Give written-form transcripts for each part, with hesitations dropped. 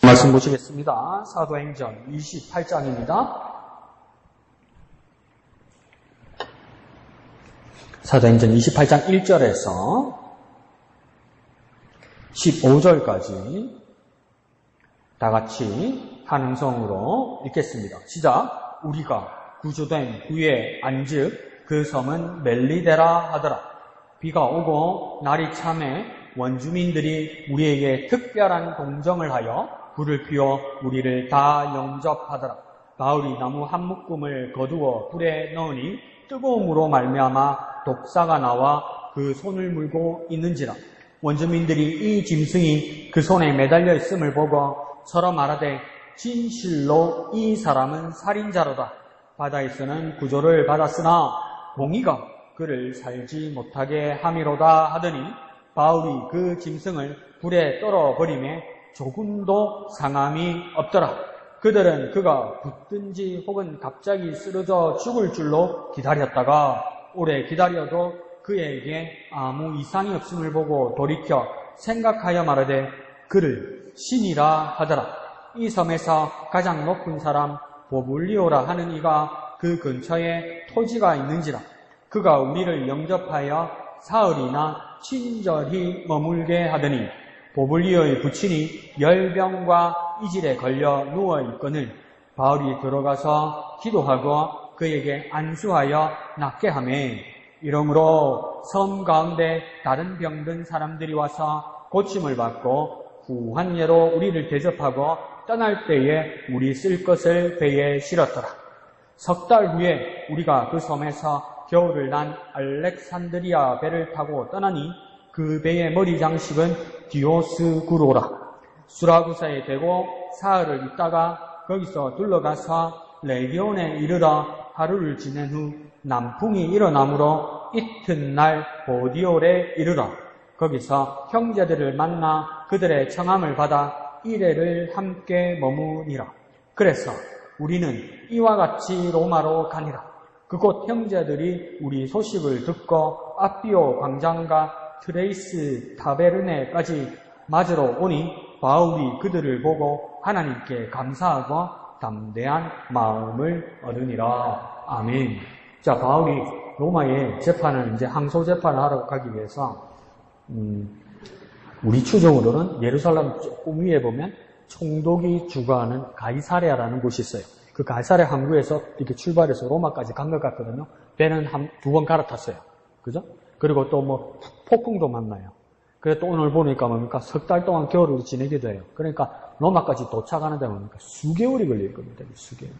말씀 보시겠습니다. 사도행전 28장입니다. 사도행전 28장 1절에서 15절까지 다 같이 한 음성으로 읽겠습니다. 시작. 우리가 구조된 후에 안즉 그 섬은 멜리데라 하더라. 비가 오고 날이 참해 원주민들이 우리에게 특별한 동정을 하여 불을 피워 우리를 다 영접하더라. 바울이 나무 한 묶음을 거두어 불에 넣으니 뜨거움으로 말미암아 독사가 나와 그 손을 물고 있는지라. 원주민들이 이 짐승이 그 손에 매달려 있음을 보고 서로 말하되 진실로 이 사람은 살인자로다. 바다에서는 구조를 받았으나 공의가 그를 살지 못하게 함이로다 하더니 바울이 그 짐승을 불에 떨어버리매 조금도 상함이 없더라. 그들은 그가 붙든지 혹은 갑자기 쓰러져 죽을 줄로 기다렸다가 오래 기다려도 그에게 아무 이상이 없음을 보고 돌이켜 생각하여 말하되 그를 신이라 하더라. 이 섬에서 가장 높은 사람 보블리오라 하는 이가 그 근처에 토지가 있는지라. 그가 우리를 영접하여 사흘이나 친절히 머물게 하더니 보블리오의 부친이 열병과 이질에 걸려 누워있거늘 바울이 들어가서 기도하고 그에게 안수하여 낫게 하매 이러므로 섬 가운데 다른 병든 사람들이 와서 고침을 받고 후한 예로 우리를 대접하고 떠날 때에 우리 쓸 것을 배에 실었더라. 석 달 후에 우리가 그 섬에서 겨울을 난 알렉산드리아 배를 타고 떠나니 그 배의 머리 장식은 디오스구로라. 수라구사에 대고 사흘을 있다가 거기서 둘러가서 레기온에 이르러 하루를 지낸 후 남풍이 일어나므로 이튿날 보디올에 이르러 거기서 형제들을 만나 그들의 청함을 받아 이레를 함께 머무니라. 그래서 우리는 이와 같이 로마로 가니라. 그곳 형제들이 우리 소식을 듣고 아비오 광장과 트레이스 타베르네까지 맞으러 오니 바울이 그들을 보고 하나님께 감사하고 담대한 마음을 얻으니라. 아멘. 자, 바울이 로마의 재판을 이제 항소 재판을 하러 가기 위해서 우리 추정으로는 예루살렘 조금 위에 보면 총독이 주거하는 가이사랴라는 곳이 있어요. 그 가이사랴 항구에서 이렇게 출발해서 로마까지 간 것 같거든요. 배는 두 번 갈아탔어요. 그죠? 그리고 또 뭐 폭풍도 만나요. 그래 또 오늘 보니까 뭡니까? 석 달 동안 겨울을 지내게 돼요. 그러니까 로마까지 도착하는데 뭡니까? 수개월이 걸릴 겁니다. 수개월.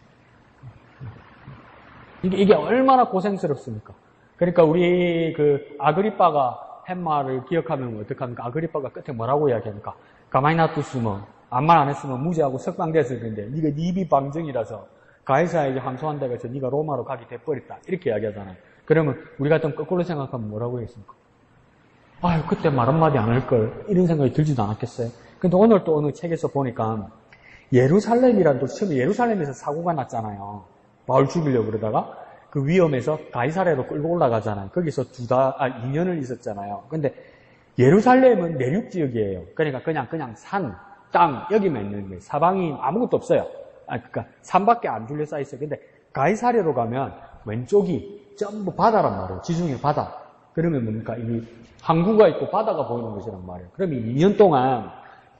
이게 얼마나 고생스럽습니까? 그러니까 우리 그 아그리빠가 한 말을 기억하면 어떡합니까? 아그리빠가 끝에 뭐라고 이야기합니까? 가만히 놔뒀으면 아무 말 안 했으면 무죄하고 석방됐을 텐데 네가 니비 방정이라서 가이사에게 항소한다고 해서 네가 로마로 가게 돼버렸다. 이렇게 이야기하잖아요. 그러면 우리 같으면 거꾸로 생각하면 뭐라고 했습니까? 아유 그때 말 한마디 안 할걸 이런 생각이 들지도 않았겠어요. 근데 오늘 또 어느 책에서 보니까 예루살렘이라는 또 처음에 예루살렘에서 사고가 났잖아요. 바울 죽이려고 그러다가 그 위험에서 가이사랴로 끌고 올라가잖아요. 거기서 2년을 있었잖아요. 근데 예루살렘은 내륙 지역이에요. 그러니까 그냥 산, 땅 여기만 있는 거예요. 사방이 아무것도 없어요. 그러니까 산밖에 안 둘러싸여 있어요. 근데 가이사랴로 가면 왼쪽이 전부 바다란 말이에요. 지중해 바다. 그러면 뭡니까? 이 항구가 있고 바다가 보이는 것이란 말이에요. 그러면 2년 동안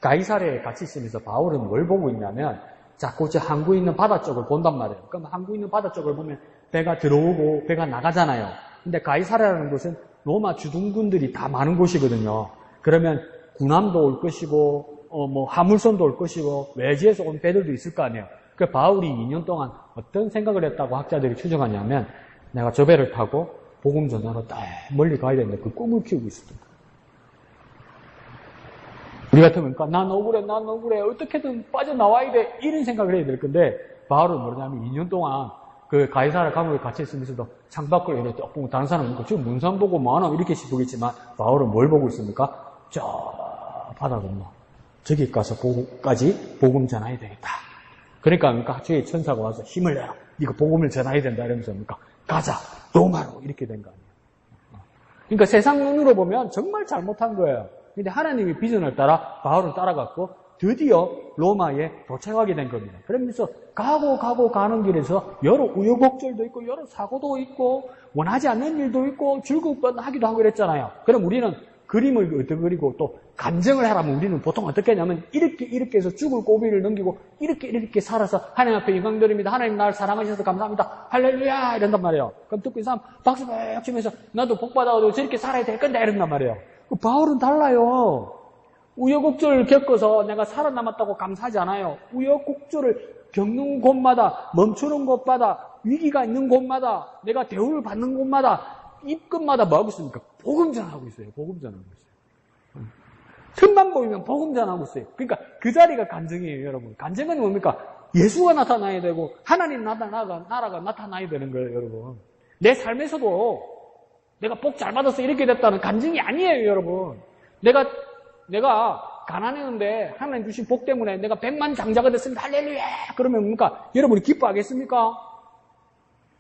가이사랴에 같이 있으면서 바울은 뭘 보고 있냐면 자꾸 저 항구에 있는 바다 쪽을 본단 말이에요. 그럼 항구에 있는 바다 쪽을 보면 배가 들어오고 배가 나가잖아요. 근데 가이사랴라는 곳은 로마 주둔군들이 다 많은 곳이거든요. 그러면 군함도 올 것이고 뭐 화물선도 올 것이고 외지에서 온 배들도 있을 거 아니에요. 그 바울이 2년 동안 어떤 생각을 했다고 학자들이 추정하냐면 내가 저 배를 타고 복음 전하러 딱 멀리 가야 되는데 그 꿈을 키우고 있었던 거예요. 우리 같으면 난 억울해 어떻게든 빠져나와야 돼 이런 생각을 해야 될 건데 바울은 뭐냐면 2년 동안 그 가이사랴 감옥에 갇혀 있으면서도 창밖으로 이렇게 딱 보면 다른 사람은 지금 문상 보고 뭐하나 이렇게 보겠지만 바울은 뭘 보고 있습니까? 저 바다 건너 저기 가서 복음까지 복음 전해야 되겠다. 그러니까 주의 천사가 와서 힘을 내라. 네가 복음을 전해야 된다 이러면서 뭡니까? 가자 로마로 이렇게 된 거 아니에요. 그러니까 세상 눈으로 보면 정말 잘못한 거예요. 근데 하나님의 비전을 따라 바울은 따라갔고 드디어 로마에 도착하게 된 겁니다. 그러면서 가는 길에서 여러 우여곡절도 있고 여러 사고도 있고 원하지 않는 일도 있고 즐겁기도 하고 그랬잖아요. 그럼 우리는 그림을 어떻게 그리고 또 감정을 하라면 우리는 보통 어떻게 하냐면 이렇게 해서 죽을 고비를 넘기고 이렇게 살아서 하나님 앞에 영광드립니다. 하나님 나를 사랑하셔서 감사합니다. 할렐루야 이런단 말이에요. 그럼 듣고 이 사람 박수 막 치면서 나도 복받아도 저렇게 살아야 될 건데 이런단 말이에요. 바울은 달라요. 우여곡절을 겪어서 내가 살아남았다고 감사하지 않아요. 우여곡절을 겪는 곳마다 멈추는 곳마다 위기가 있는 곳마다 내가 대우를 받는 곳마다 입끝마다 뭐 하고 있습니까? 복음 전하고 있어요. 복음 전하고 있어요. 틈만 보이면 복음 전하고 있어요. 그러니까 그 자리가 간증이에요, 여러분. 간증은 뭡니까? 예수가 나타나야 되고 하나님 나라가 나타나야 되는 거예요, 여러분. 내 삶에서도 내가 복 잘 받아서 이렇게 됐다는 간증이 아니에요, 여러분. 내가 가난했는데 하나님 주신 복 때문에 내가 100만 장자가 됐습니다. 할렐루야! 그러면 뭡니까? 여러분이 기뻐하겠습니까?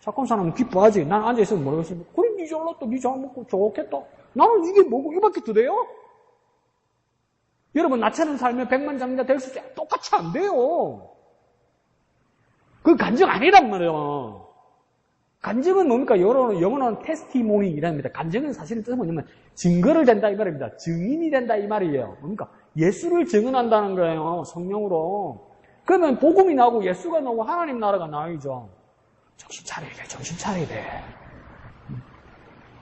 착한 사람은 기뻐하지. 난 앉아있으면 모르겠습니다. 그래, 니 잘났다. 니 잘 먹고 좋겠다. 나는 이게 뭐고, 이밖에 더 돼요? 여러분, 나처럼 살면 100만 장자 될 수 있어요. 똑같이 안 돼요. 그건 간증 아니란 말이에요. 간증은 뭡니까? 영어로는 테스티모니이랍니다. 간증은 사실은 뜻은 뭐냐면 증거를 된다 이 말입니다. 증인이 된다 이 말이에요. 뭡니까? 예수를 증언한다는 거예요. 성령으로. 그러면 복음이 나오고 예수가 나오고 하나님 나라가 나오죠. 정신 차려야 돼.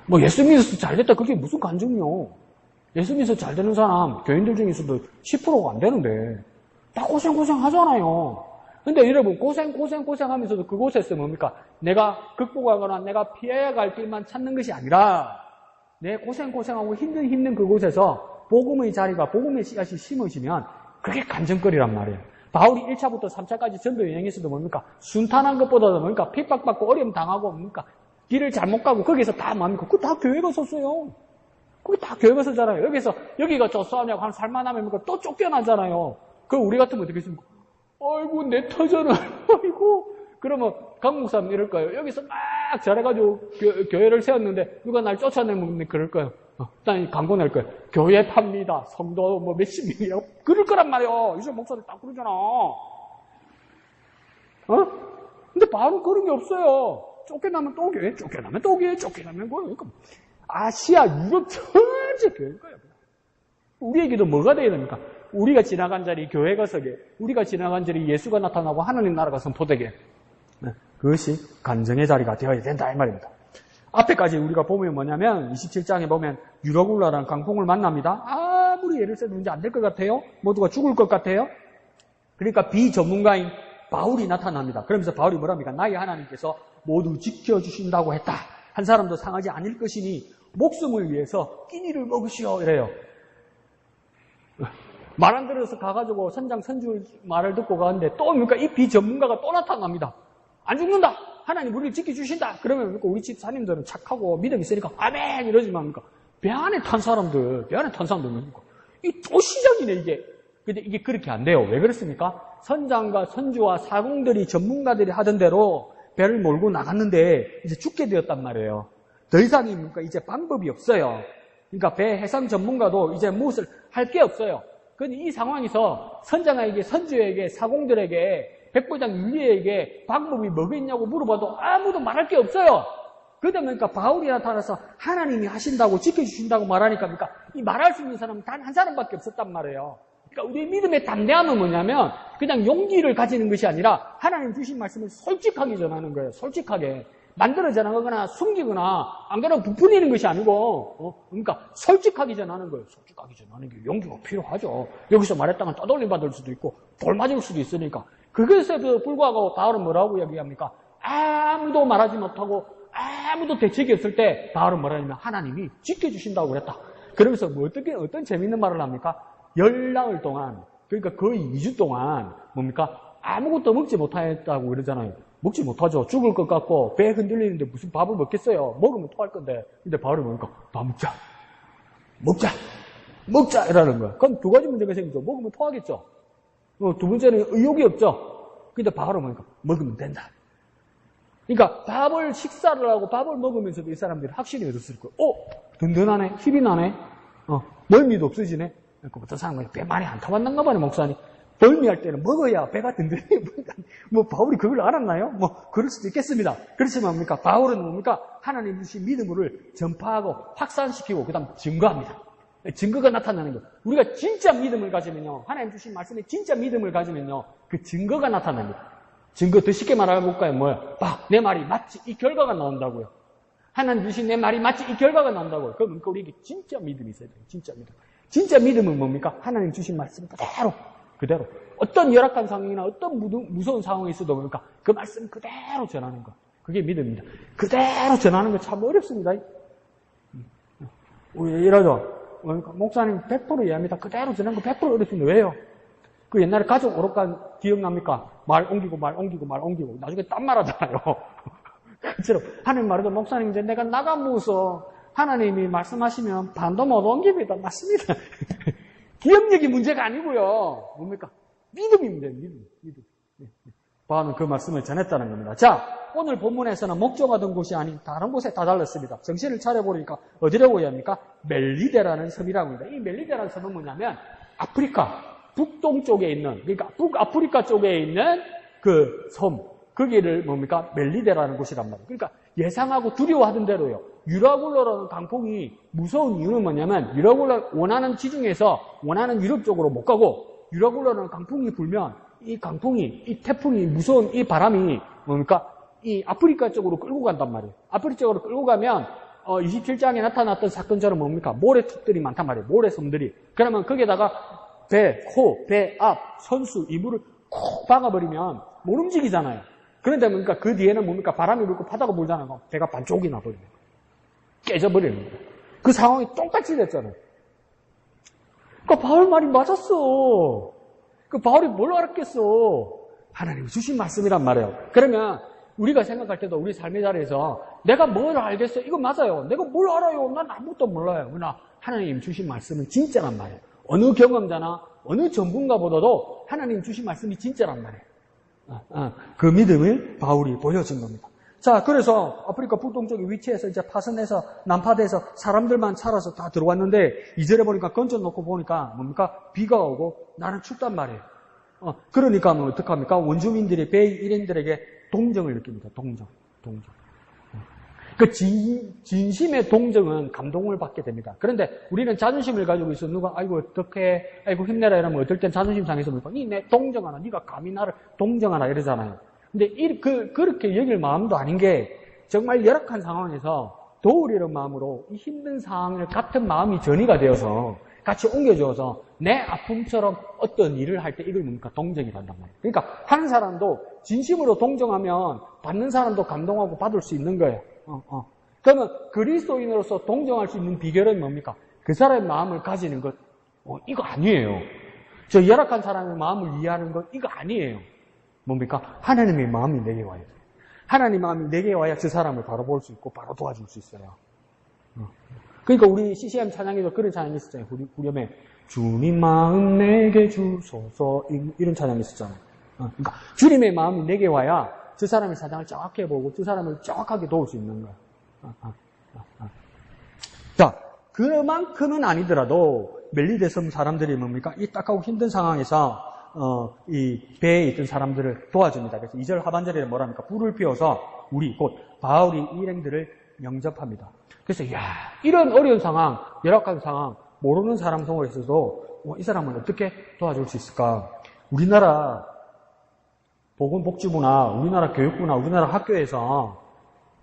뭐 예수 믿어서 잘 됐다 그게 무슨 간증이요? 예수 믿어서 잘 되는 사람 교인들 중에서도 10%가 안 되는데 다 고생 하잖아요. 근데 여러분 고생하면서도 그곳에서 뭡니까? 내가 극복하거나 내가 피해갈 길만 찾는 것이 아니라 내 고생하고 힘든 그곳에서 복음의 자리가 복음의 씨앗이 심어지면 그게 간증거리란 말이에요. 바울이 1차부터 3차까지 전도 여행에서도 뭡니까? 순탄한 것보다도 뭡니까? 핍박받고 어려움 당하고 뭡니까? 길을 잘못 가고 거기서 다 뭡니까? 그거 다 교회가 썼어요. 그게 다 교회가 썼잖아요. 여기가 좋사하냐고 한 살만하면 뭡니까? 또 쫓겨나잖아요. 그 우리 같으면 어떻게 했습니까? 아이고 내 터전을 아이고 그러면 강 목사님 이럴 거예요. 여기서 막 잘해가지고 교회를 세웠는데 누가 날 쫓아내면 그럴 거예요. 일단 광고 낼 거예요. 교회 팝니다. 성도 뭐 몇십 명이라고 그럴 거란 말이에요. 요즘 목사들 딱 그러잖아. 근데 바로 그런 게 없어요. 쫓겨나면 또 교회, 쫓겨나면 뭐예요? 아시아, 유럽 전체 교회일 거예요. 우리에게도 뭐가 돼야 됩니까? 우리가 지나간 자리 교회가 서게, 우리가 지나간 자리 예수가 나타나고 하나님 나라가 선포되게, 그것이 간증의 자리가 되어야 된다 이 말입니다. 앞에까지 우리가 보면 뭐냐면 27장에 보면 유라굴라라는 강풍을 만납니다. 아무리 예를 써도 문제 안 될 것 같아요. 모두가 죽을 것 같아요. 그러니까 비전문가인 바울이 나타납니다. 그러면서 바울이 뭐랍니까? 나의 하나님께서 모두 지켜주신다고 했다. 한 사람도 상하지 않을 것이니 목숨을 위해서 끼니를 먹으시오 이래요. 말 안 들어서 가가지고 선주 말을 듣고 가는데 또 뭡니까? 이 비전문가가 또 나타납니다. 안 죽는다. 하나님 우리를 지켜주신다. 그러면 우리 집사님들은 착하고 믿음이 있으니까 아멘 이러지만 뭡니까? 배 안에 탄 사람들 뭡니까? 이 또 시작이네 이게. 근데 이게 그렇게 안 돼요. 왜 그렇습니까? 선장과 선주와 사공들이 전문가들이 하던 대로 배를 몰고 나갔는데 이제 죽게 되었단 말이에요. 더 이상이 뭡니까? 이제 방법이 없어요. 그러니까 배 해상 전문가도 이제 무엇을 할 게 없어요. 그런데 이 상황에서 선장에게, 선주에게, 사공들에게, 백부장 윤리에게 방법이 뭐가 있냐고 물어봐도 아무도 말할 게 없어요. 그러다 보니까 바울이 나타나서 하나님이 하신다고 지켜주신다고 말하니까 이 말할 수 있는 사람은 단 한 사람밖에 없었단 말이에요. 그러니까 우리 믿음의 담대함은 뭐냐면 그냥 용기를 가지는 것이 아니라 하나님 주신 말씀을 솔직하게 전하는 거예요. 솔직하게. 만들어 전하거나 숨기거나 안 그러면 부풀리는 것이 아니고 그러니까 솔직하게 전하는 거예요. 솔직하게 전하는 게 용기가 필요하죠. 여기서 말했다가 떠돌림 받을 수도 있고 돌 맞을 수도 있으니까. 그것에도 불구하고 바울은 뭐라고 이야기합니까? 아무도 말하지 못하고 아무도 대책이 없을 때 바울은 뭐라냐면 하나님이 지켜주신다고 그랬다. 그러면서 어떤 재밌는 말을 합니까? 열나흘 동안 그러니까 거의 2주 동안 뭡니까? 아무것도 먹지 못했다고 그러잖아요. 먹지 못하죠. 죽을 것 같고 배 흔들리는데 무슨 밥을 먹겠어요. 먹으면 토할 건데. 근데 바울이 뭡니까? 다 먹자 이라는 거야. 그럼 두 가지 문제가 생기죠. 먹으면 토하겠죠. 두 번째는 의욕이 없죠. 근데 바울은 뭡니까? 먹으면 된다. 그러니까 식사를 하고 밥을 먹으면서도 이 사람들이 확신이 얻었을 거예요. 든든하네. 힘이 나네. 멀미도 없어지네. 어떤 사람은 배 많이 안 타봤는가 봐요, 목사님. 벌미할 때는 먹어야 배가 든든해. 뭐, 바울이 그걸 알았나요? 뭐, 그럴 수도 있겠습니다. 그렇지만 뭡니까? 바울은 뭡니까? 하나님 주신 믿음을 전파하고 확산시키고, 그 다음 증거합니다. 증거가 나타나는 거. 우리가 진짜 믿음을 가지면요, 하나님 주신 말씀에 진짜 믿음을 가지면요, 그 증거가 나타납니다. 증거 더 쉽게 말해볼까요? 뭐요? 내 말이 맞지? 이 결과가 나온다고요. 하나님 주신 내 말이 맞지? 이 결과가 나온다고요. 그러면 우리에게 진짜 믿음이 있어야 돼요. 진짜 믿음. 진짜 믿음은 뭡니까? 하나님 주신 말씀 그대로. 어떤 열악한 상황이나 어떤 무서운 상황이 있어도 뭡니까? 그 말씀 그대로 전하는 거. 그게 믿음입니다. 그대로 전하는 거 참 어렵습니다. 우리 이러죠. 목사님 100% 이해합니다. 그대로 전하는 거 100% 어렵습니다. 왜요? 그 옛날에 가족 오락관 기억납니까? 말 옮기고 나중에 딴 말 하잖아요. 그처럼 하나님 말해도 목사님 이제 내가 나가무서 하나님이 말씀하시면 반도 못 옮깁니다. 맞습니다. 기억력이 문제가 아니고요. 뭡니까? 믿음이 문제예요. 믿음. 바울은 그 말씀을 전했다는 겁니다. 자, 오늘 본문에서는 목적하던 곳이 아닌 다른 곳에 다 달렸습니다. 정신을 차려보니까 어디라고 해야 합니까? 멜리데라는 섬이라고 합니다. 이 멜리데라는 섬은 뭐냐면 아프리카 북동쪽에 있는, 그러니까 북아프리카 쪽에 있는 그 섬, 거기를 뭡니까? 멜리데라는 곳이란 말이에요. 그러니까 예상하고 두려워하던 대로요. 유라굴로라는 강풍이 무서운 이유는 뭐냐면 유라굴로 원하는 지중해에서 원하는 유럽 쪽으로 못 가고 유라굴로라는 강풍이 불면 이 강풍이, 이 태풍이 무서운 이 바람이 뭡니까? 이 아프리카 쪽으로 끌고 간단 말이에요. 아프리카 쪽으로 끌고 가면 27장에 나타났던 사건처럼 뭡니까? 모래톱들이 많단 말이에요. 모래섬들이. 그러면 거기에다가 배, 앞, 선수, 이불을 콕 박아버리면 못 움직이잖아요. 그런데 뭡니까? 그 뒤에는 뭡니까? 바람이 불고 바다가 불잖아요. 배가 반쪽이 나버리는 거예요. 깨져버리는 거예요. 그 상황이 똑같이 됐잖아요. 그러니까 바울 말이 맞았어. 그 바울이 뭘 알았겠어? 하나님이 주신 말씀이란 말이에요. 그러면 우리가 생각할 때도 우리 삶의 자리에서 내가 뭘 알겠어? 이거 맞아요. 내가 뭘 알아요? 난 아무것도 몰라요. 그러나 하나님 주신 말씀은 진짜란 말이에요. 어느 경험자나 어느 전문가보다도 하나님 주신 말씀이 진짜란 말이에요. 그 믿음을 바울이 보여준 겁니다. 자, 그래서 아프리카 북동쪽의 위치에서 이제 파선해서 난파돼서 사람들만 살아서 다 들어왔는데 2절에 보니까 건져놓고 보니까 뭡니까? 비가 오고 나는 춥단 말이에요. 그러니까 뭐 어떡합니까? 원주민들이 배 일행들에게 동정을 느낍니다. 동정. 그 진심의 동정은 감동을 받게 됩니다. 그런데 우리는 자존심을 가지고 있어. 누가 아이고 어떡해, 아이고 힘내라 이러면 어떨 땐 자존심 상해서 뭡니까? 니 동정하나, 니가 감히 나를 동정하나 이러잖아요. 근데 그렇게 여길 마음도 아닌 게 정말 열악한 상황에서 도우려는 마음으로 이 힘든 상황을 같은 마음이 전이가 되어서 같이 옮겨주어서 내 아픔처럼 어떤 일을 할 때 이걸 뭡니까? 동정이 된단 말이에요. 그러니까 하는 사람도 진심으로 동정하면 받는 사람도 감동하고 받을 수 있는 거예요. 그러면 그리스도인으로서 동정할 수 있는 비결은 뭡니까? 그 사람의 마음을 가지는 것, 이거 아니에요. 저 열악한 사람의 마음을 이해하는 것, 이거 아니에요. 뭡니까? 하나님의 마음이 내게 와야 돼요. 하나님의 마음이 내게 와야 저 사람을 바로 볼 수 있고 바로 도와줄 수 있어요. 그러니까 우리 CCM 찬양에도 그런 찬양이 있었잖아요. 후렴에 주님 마음 내게 주소서 이런 찬양이 있었잖아요. 그러니까 주님의 마음이 내게 와야 저 사람의 사정을 정확히 보고 저 사람을 정확하게 도울 수 있는 거예요. 자, 그만큼은 아니더라도 멜리데 섬 사람들이 뭡니까? 이 딱하고 힘든 상황에서 이 배에 있던 사람들을 도와줍니다. 그래서 2절 하반절에 뭐랍니까? 불을 피워서 우리 곧 바울이 일행들을 영접합니다. 그래서 이런 어려운 상황, 열악한 상황, 모르는 사람 속에서도 이 사람은 어떻게 도와줄 수 있을까? 우리나라 보건복지부나 우리나라 교육부나 우리나라 학교에서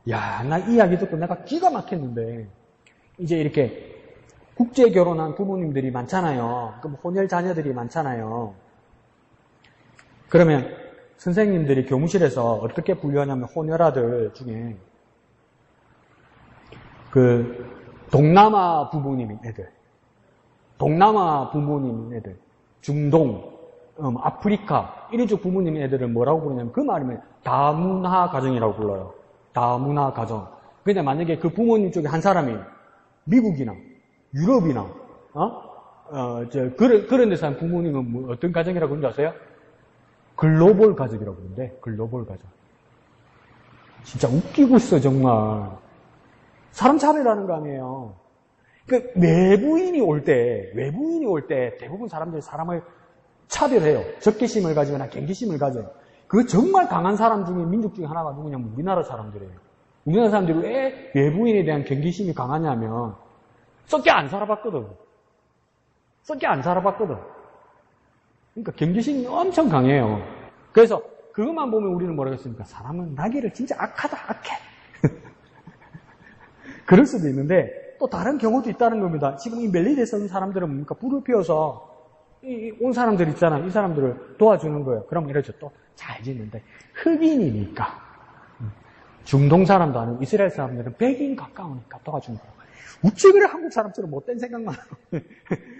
나 이 이야기 듣고 내가 기가 막혔는데 이제 이렇게 국제 결혼한 부모님들이 많잖아요. 그럼 혼혈 자녀들이 많잖아요. 그러면 선생님들이 교무실에서 어떻게 분류하냐면 혼혈아들 중에 그 동남아 부모님인 애들, 중동, 아프리카 이런 쪽 부모님의 애들을 뭐라고 부르냐면 그 말이면 다문화 가정이라고 불러요. 다문화 가정. 근데 만약에 그 부모님 쪽에 한 사람이 미국이나 유럽이나 그런 데서 한 부모님은 뭐 어떤 가정이라고 그러는지 아세요? 글로벌 가족이라고 그러는데 글로벌 가족. 진짜 웃기고 있어 정말. 사람 차별하는 거 아니에요. 그 외부인이 올 때 대부분 사람들이 사람을 차별해요. 적개심을 가지거나 경계심을 가져요. 그 정말 강한 사람 중에 민족 중에 하나가 누구냐면 우리나라 사람들이에요. 우리나라 사람들이 왜 외부인에 대한 경계심이 강하냐면 썩게 안 살아봤거든. 그러니까 경계심이 엄청 강해요. 그래서 그것만 보면 우리는 뭐라고 했습니까? 사람은 나기를 진짜 악해. 그럴 수도 있는데 또 다른 경우도 있다는 겁니다. 지금 이 멜리데에 온 사람들은 뭡니까? 불을 피워서 온 사람들 있잖아요. 이 사람들을 도와주는 거예요. 그럼 이러죠. 또 잘 짓는데 흑인이니까 중동 사람도 아니고 이스라엘 사람들은 백인 가까우니까 도와주는 거예요. 우찌 그래 한국 사람처럼 못된 생각만 하고.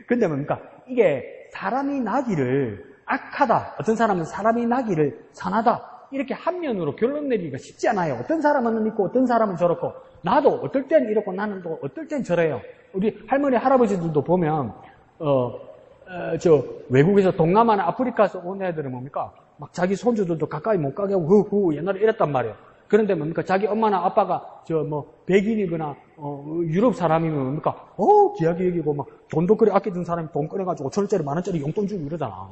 근데 뭡니까? 이게 사람이 나기를 악하다. 어떤 사람은 사람이 나기를 선하다. 이렇게 한면으로 결론 내리기가 쉽지 않아요. 어떤 사람은 있고 어떤 사람은 저렇고 나도 어떨 땐 이렇고 나는 또 어떨 땐 저래요. 우리 할머니 할아버지들도 보면 외국에서 동남아나 아프리카에서 온 애들은 뭡니까? 막 자기 손주들도 가까이 못 가게 하고 옛날에 이랬단 말이에요. 그런데 뭡니까? 자기 엄마나 아빠가 백인이거나 유럽 사람이면 뭡니까? 귀하게 여기고 막 돈도 그래 아끼던 사람이 돈 꺼내가지고 5천원짜리 만원짜리 용돈 주고 이러잖아.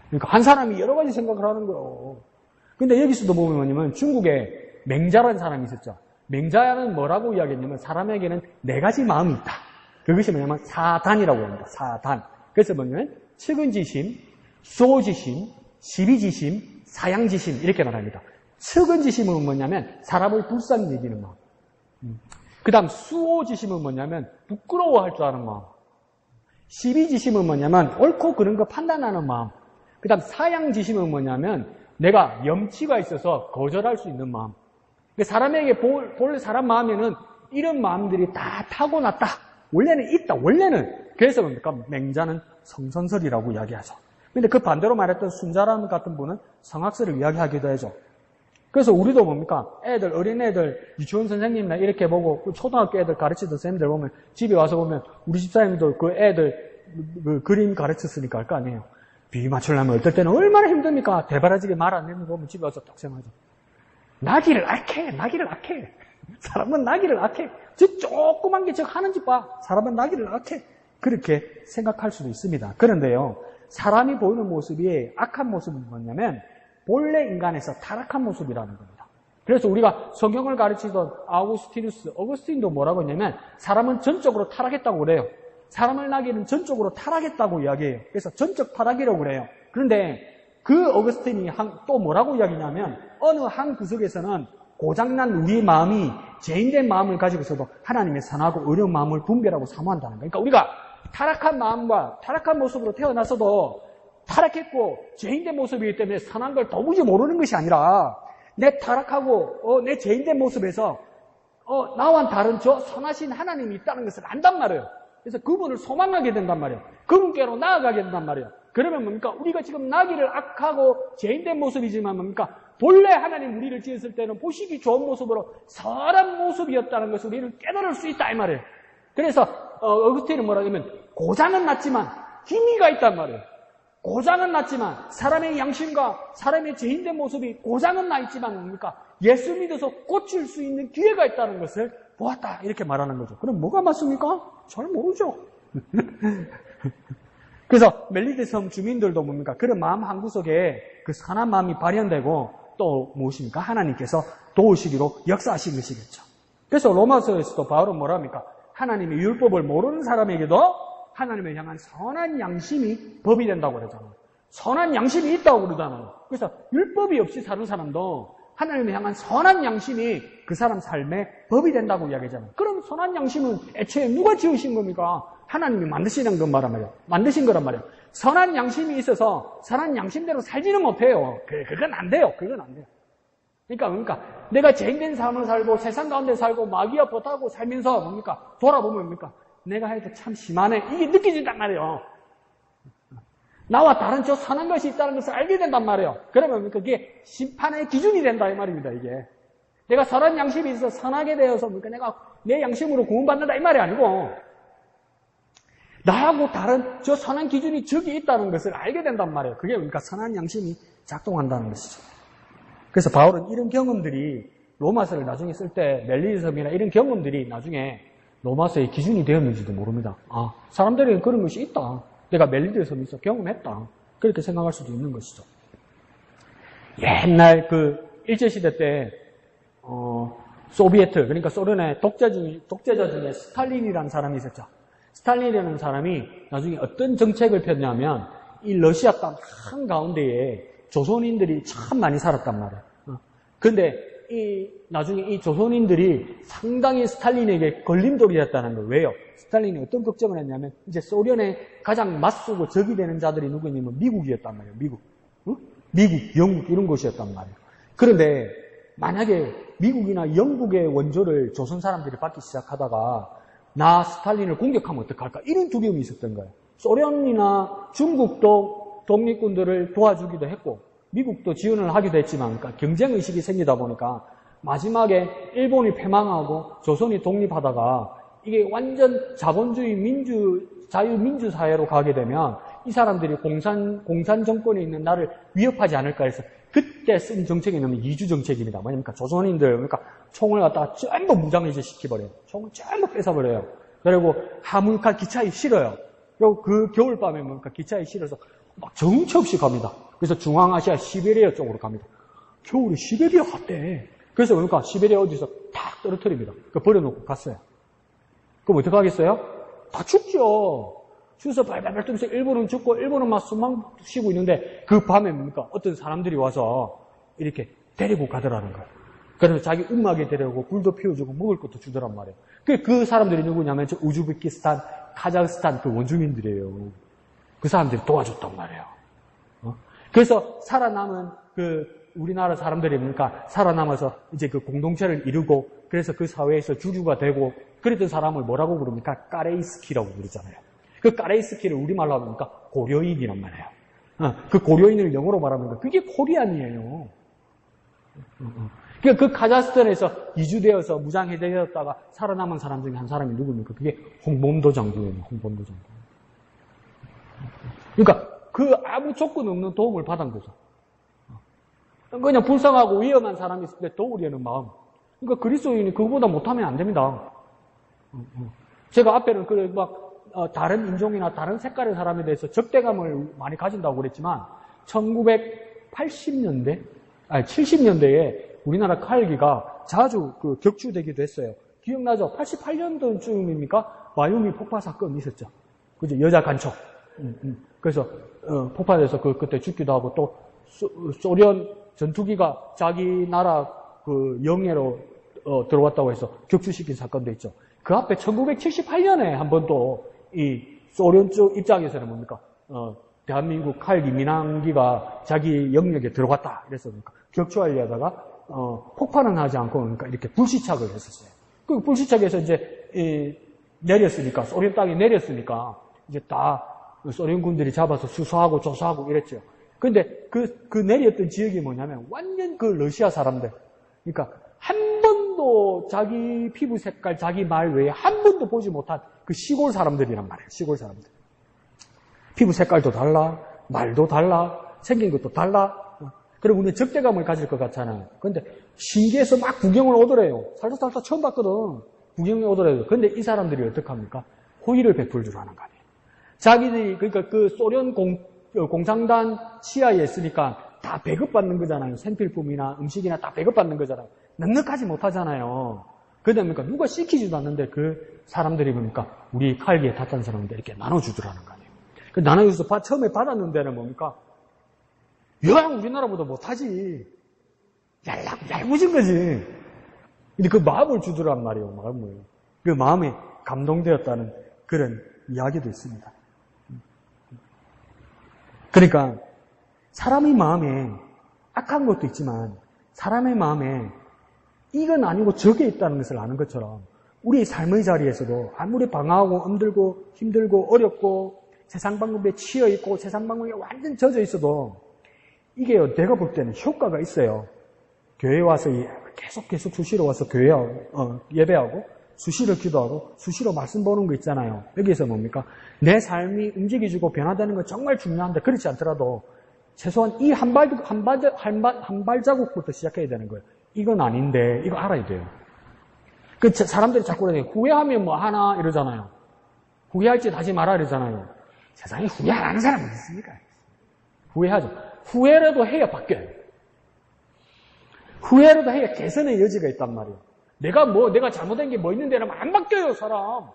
그러니까 한 사람이 여러 가지 생각을 하는 거예요. 근데 여기서도 보면 뭐냐면 중국에 맹자라는 사람이 있었죠. 맹자는 뭐라고 이야기했냐면 사람에게는 4가지 마음이 있다. 그것이 뭐냐면 사단이라고 합니다. 사단. 그래서 뭐냐면 측은지심, 수호지심, 시비지심, 사양지심 이렇게 말합니다. 측은지심은 뭐냐면 사람을 불쌍히 여기는 마음. 그 다음 수호지심은 뭐냐면 부끄러워할 줄 아는 마음. 시비지심은 뭐냐면 옳고 그른 거 판단하는 마음. 그 다음 사양지심은 뭐냐면 내가 염치가 있어서 거절할 수 있는 마음. 사람에게 본래 사람 마음에는 이런 마음들이 다 타고났다. 원래는 있다. 원래는. 그래서 뭡니까? 맹자는 성선설이라고 이야기하죠. 근데 그 반대로 말했던 순자람 같은 분은 성악설을 이야기하기도 하죠. 그래서 우리도 뭡니까? 어린애들, 유치원 선생님이나 이렇게 보고, 초등학교 애들 가르치던 선생님들 보면, 집에 와서 보면, 우리 집사님도 그 애들, 그림 가르쳤으니까 알 거 아니에요. 비 맞추려면 어떨 때는 얼마나 힘듭니까? 대바라지게 말 안 내는 거 보면 집에 와서 딱 생각하죠. 나기를 악해. 사람은 나기를 악해. 저 조그만 게 저 하는 집 봐. 사람은 나기를 악해. 그렇게 생각할 수도 있습니다. 그런데요, 사람이 보이는 모습이 악한 모습은 뭐냐면, 본래 인간에서 타락한 모습이라는 겁니다. 그래서 우리가 성경을 가르치던 어거스틴도 뭐라고 했냐면 사람은 전적으로 타락했다고 그래요. 사람을 나기는 전적으로 타락했다고 이야기해요. 그래서 전적 타락이라고 그래요. 그런데 그 어거스틴이 또 뭐라고 이야기냐면 어느 한 구석에서는 고장난 우리의 마음이 죄인된 마음을 가지고서도 하나님의 선하고 의로운 마음을 분별하고 사모한다는 거예요. 그러니까 우리가 타락한 마음과 타락한 모습으로 태어나서도 타락했고 죄인된 모습이기 때문에 선한 걸 도무지 모르는 것이 아니라 내 타락하고 내 죄인된 모습에서 나와 다른 저 선하신 하나님이 있다는 것을 안단 말이에요. 그래서 그분을 소망하게 된단 말이에요. 그분께로 나아가게 된단 말이에요. 그러면 뭡니까? 우리가 지금 나기를 악하고 죄인된 모습이지만 뭡니까? 본래 하나님 우리를 지었을 때는 보시기 좋은 모습으로 선한 모습이었다는 것을 우리는 깨달을 수 있다 이 말이에요. 그래서 어거스틴은 뭐라고 하면 고장은 났지만 희미가 있단 말이에요. 고장은 났지만 사람의 양심과 사람의 죄인된 모습이 고장은 나 있지만 뭡니까? 예수 믿어서 고칠 수 있는 기회가 있다는 것을 보았다 이렇게 말하는 거죠. 그럼 뭐가 맞습니까? 잘 모르죠. 그래서 멜리데 섬 주민들도 뭡니까? 그런 마음 한구석에 그 선한 마음이 발현되고 또 무엇입니까? 하나님께서 도우시기로 역사하신 것이겠죠. 그래서 로마서에서도 바울은 뭐라 합니까? 하나님의 율법을 모르는 사람에게도 하나님을 향한 선한 양심이 법이 된다고 그러잖아요. 선한 양심이 있다고 그러잖아요. 그래서 율법이 없이 사는 사람도 하나님을 향한 선한 양심이 그 사람 삶의 법이 된다고 이야기하잖아요. 그럼 선한 양심은 애초에 누가 지으신 겁니까? 하나님이 만드시는 건 만드신 거란 말이에요. 선한 양심이 있어서 선한 양심대로 살지는 못해요. 그건 안 돼요. 그러니까 내가 죄인된 삶을 살고 세상 가운데 살고 마귀와 보타고 살면서 뭡니까? 돌아보면 뭡니까? 내가 할 때 참 심하네. 이게 느껴진단 말이에요. 나와 다른 저 선한 것이 있다는 것을 알게 된단 말이에요. 그러면 그게 심판의 기준이 된다 이 말입니다. 이게 내가 선한 양심이 있어 선하게 되어서 내가 내 양심으로 구원받는다 이 말이 아니고 나하고 다른 저 선한 기준이 저기 있다는 것을 알게 된단 말이에요. 그게 그러니까 선한 양심이 작동한다는 것이죠. 그래서 바울은 이런 경험들이 로마서를 나중에 쓸 때 멜리데 섬이나 이런 경험들이 나중에 로마서의 기준이 되었는지도 모릅니다. 아, 사람들에게 그런 것이 있다. 내가 멜리드 섬에서 경험했다. 그렇게 생각할 수도 있는 것이죠. 옛날 그 일제시대 때, 소비에트, 그러니까 소련의 독재자 중에 스탈린이라는 사람이 있었죠. 스탈린이라는 사람이 나중에 어떤 정책을 폈냐면, 이 러시아 땅 한가운데에 조선인들이 참 많이 살았단 말이에요. 근데 나중에 이 조선인들이 상당히 스탈린에게 걸림돌이 됐다는 거예요. 왜요? 스탈린이 어떤 걱정을 했냐면, 이제 소련에 가장 맞서고 적이 되는 자들이 누구냐면 미국이었단 말이에요. 미국, 영국 이런 곳이었단 말이에요. 그런데 만약에 미국이나 영국의 원조를 조선 사람들이 받기 시작하다가 나 스탈린을 공격하면 어떡할까? 이런 두려움이 있었던 거예요. 소련이나 중국도 독립군들을 도와주기도 했고 미국도 지원을 하기도 했지만 그러니까 경쟁의식이 생기다 보니까 마지막에 일본이 패망하고 조선이 독립하다가 이게 완전 자본주의 자유민주 사회로 가게 되면 이 사람들이 공산 정권에 있는 나를 위협하지 않을까 해서 그때 쓴 정책이 뭐냐면 이주 정책입니다. 뭐냐면 조선인들 그러니까 총을 갖다가 전부 무장해제 시켜버려요. 총을 전부 뺏어버려요. 그리고 화물칸 기차에 실어요. 그리고 그 겨울밤에 뭡니까 기차에 실어서 막 정처 없이 갑니다. 그래서 중앙아시아 시베리아 쪽으로 갑니다. 겨울에 시베리아 갔대. 그래서 그러니까 시베리아 어디서 탁 떨어뜨립니다. 버려놓고 갔어요. 그럼 어떻게 하겠어요? 다 죽죠. 죽어서 발발발 떨면서 일본은 죽고 일본은 막 숨만 쉬고 있는데 그 밤에 뭡니까? 어떤 사람들이 와서 이렇게 데리고 가더라는 거예요. 그래서 자기 음악에 데려오고 불도 피워주고 먹을 것도 주더란 말이에요. 그 사람들이 누구냐면 저 우즈베키스탄, 카자흐스탄 그 원주민들이에요. 그 사람들이 도와줬단 말이에요. 그래서 살아남은 우리나라 사람들이 뭡니까? 살아남아서 이제 그 공동체를 이루고 그래서 그 사회에서 주류가 되고 그랬던 사람을 뭐라고 부릅니까? 까레이스키라고 부르잖아요. 그 까레이스키를 우리말로 하니까 고려인이란 말이에요. 그 고려인을 영어로 말하면 그게 코리안이에요. 그 카자흐스탄에서 이주되어서 무장해제되었다가 살아남은 사람 중에 한 사람이 누굽니까? 그게 홍범도 장군이에요. 홍범도 장군. 그러니까 그 아무 조건 없는 도움을 받은 거죠. 그냥 불쌍하고 위험한 사람이 있을 때 도우려는 마음. 그러니까 그리스도인이 그거보다 못하면 안 됩니다. 제가 앞에는 다른 인종이나 다른 색깔의 사람에 대해서 적대감을 많이 가진다고 그랬지만 70년대에 우리나라 칼기가 자주 격추되기도 했어요. 기억나죠? 88년도쯤입니까? 와이오밍 폭파 사건이 있었죠. 그죠? 여자 간첩. 그래서 폭파돼서 그때 죽기도 하고 또 소련 전투기가 자기 나라 영해로 들어왔다고 해서 격추시킨 사건도 있죠. 그 앞에 1978년에 한 번 또 이 소련 쪽 입장에서는 뭡니까? 대한민국 칼기 민항기가 자기 영역에 들어갔다. 이래서 격추하려다가 폭파는 하지 않고 그러니까 이렇게 불시착을 했었어요. 그 불시착해서 이제 내렸으니까 소련 땅에 내렸으니까 이제 다 소련군들이 잡아서 수사하고 조사하고 이랬죠. 근데 그 내렸던 지역이 뭐냐면 완전 러시아 사람들. 그러니까 한 번도 자기 피부 색깔, 자기 말 외에 한 번도 보지 못한 그 시골 사람들이란 말이에요. 시골 사람들. 피부 색깔도 달라, 말도 달라, 생긴 것도 달라. 그리고 우리는 적대감을 가질 것 같잖아요. 근데 신기해서 막 구경을 오더래요. 살다 처음 봤거든. 구경을 오더래요. 근데 이 사람들이 어떡합니까? 호의를 베풀 줄 아는 거 아니에요. 자기들이, 그러니까 소련 공산당 치하에 있으니까 다 배급받는 거잖아요. 생필품이나 음식이나 다 배급받는 거잖아요. 넉넉하지 못하잖아요. 그러다 보니까 누가 시키지도 않는데 그 사람들이 뭡니까? 우리 칼기에 탔던 사람들 이렇게 나눠주더라는 거 아니에요. 그 나눠줘서 처음에 받았는 데는 뭡니까? 우리나라보다 못하지. 얄궂은 거지. 근데 그 마음을 주더란 말이에요. 마음을. 그 마음에 감동되었다는 그런 이야기도 있습니다. 그러니까 사람의 마음에 악한 것도 있지만 사람의 마음에 이건 아니고 저게 있다는 것을 아는 것처럼 우리 삶의 자리에서도 아무리 방황하고 힘들고 어렵고 세상 방법에 치여 있고 세상 방법에 완전 젖어 있어도 이게요, 내가 볼 때는 효과가 있어요. 교회에 와서 계속 수시로 와서 예배하고 수시로 기도하고 수시로 말씀 보는 거 있잖아요. 여기에서 뭡니까? 내 삶이 움직여지고 변화되는 건 정말 중요한데 그렇지 않더라도 최소한 이 한 발자국부터 시작해야 되는 거예요. 이건 아닌데 이거 알아야 돼요. 사람들이 자꾸 그러네요. 후회하면 뭐 하나 이러잖아요. 후회할지 다시 말아 이러잖아요. 세상에 후회 안 하는 사람은 있습니까? 후회하죠. 후회라도 해야 바뀌어요. 후회라도 해야 개선의 여지가 있단 말이에요. 내가 잘못된 게 뭐 있는데 이러면 안 바뀌어요, 사람.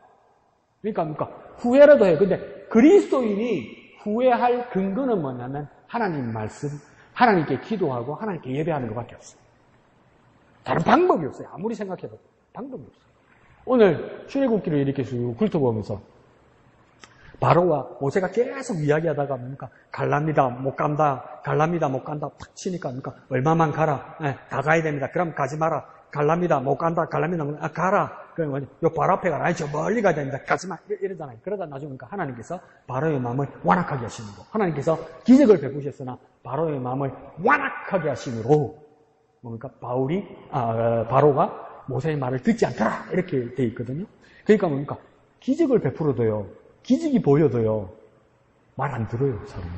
그러니까 후회라도 해요. 근데 그리스도인이 후회할 근거는 뭐냐면 하나님 말씀, 하나님께 기도하고 하나님께 예배하는 것밖에 없어요. 다른 방법이 없어요. 아무리 생각해도 방법이 없어요. 오늘 출애굽기를 이렇게 쭉 훑어보면서 바로와 모세가 계속 이야기하다가 뭡니까? 갈랍니다, 못 간다, 갈랍니다, 못 간다, 팍 치니까 뭡니까? 얼마만 가라, 다 가야 됩니다. 그럼 가지 마라. 갈랍니다, 못 간다, 갈랍니다, 가라. 그러면 요 바로 앞에 가라. 저 멀리 가야 됩니다. 가지 마. 이러잖아요. 그러다 나중에 하나님께서 바로의 마음을 완악하게 하시는 거. 하나님께서 기적을 베푸셨으나 바로의 마음을 완악하게 하시므로 뭡니까? 바로가 모세의 말을 듣지 않더라. 이렇게 돼 있거든요. 그러니까 뭡니까? 기적을 베풀어도요. 기적이 보여도요. 말 안 들어요, 사람은.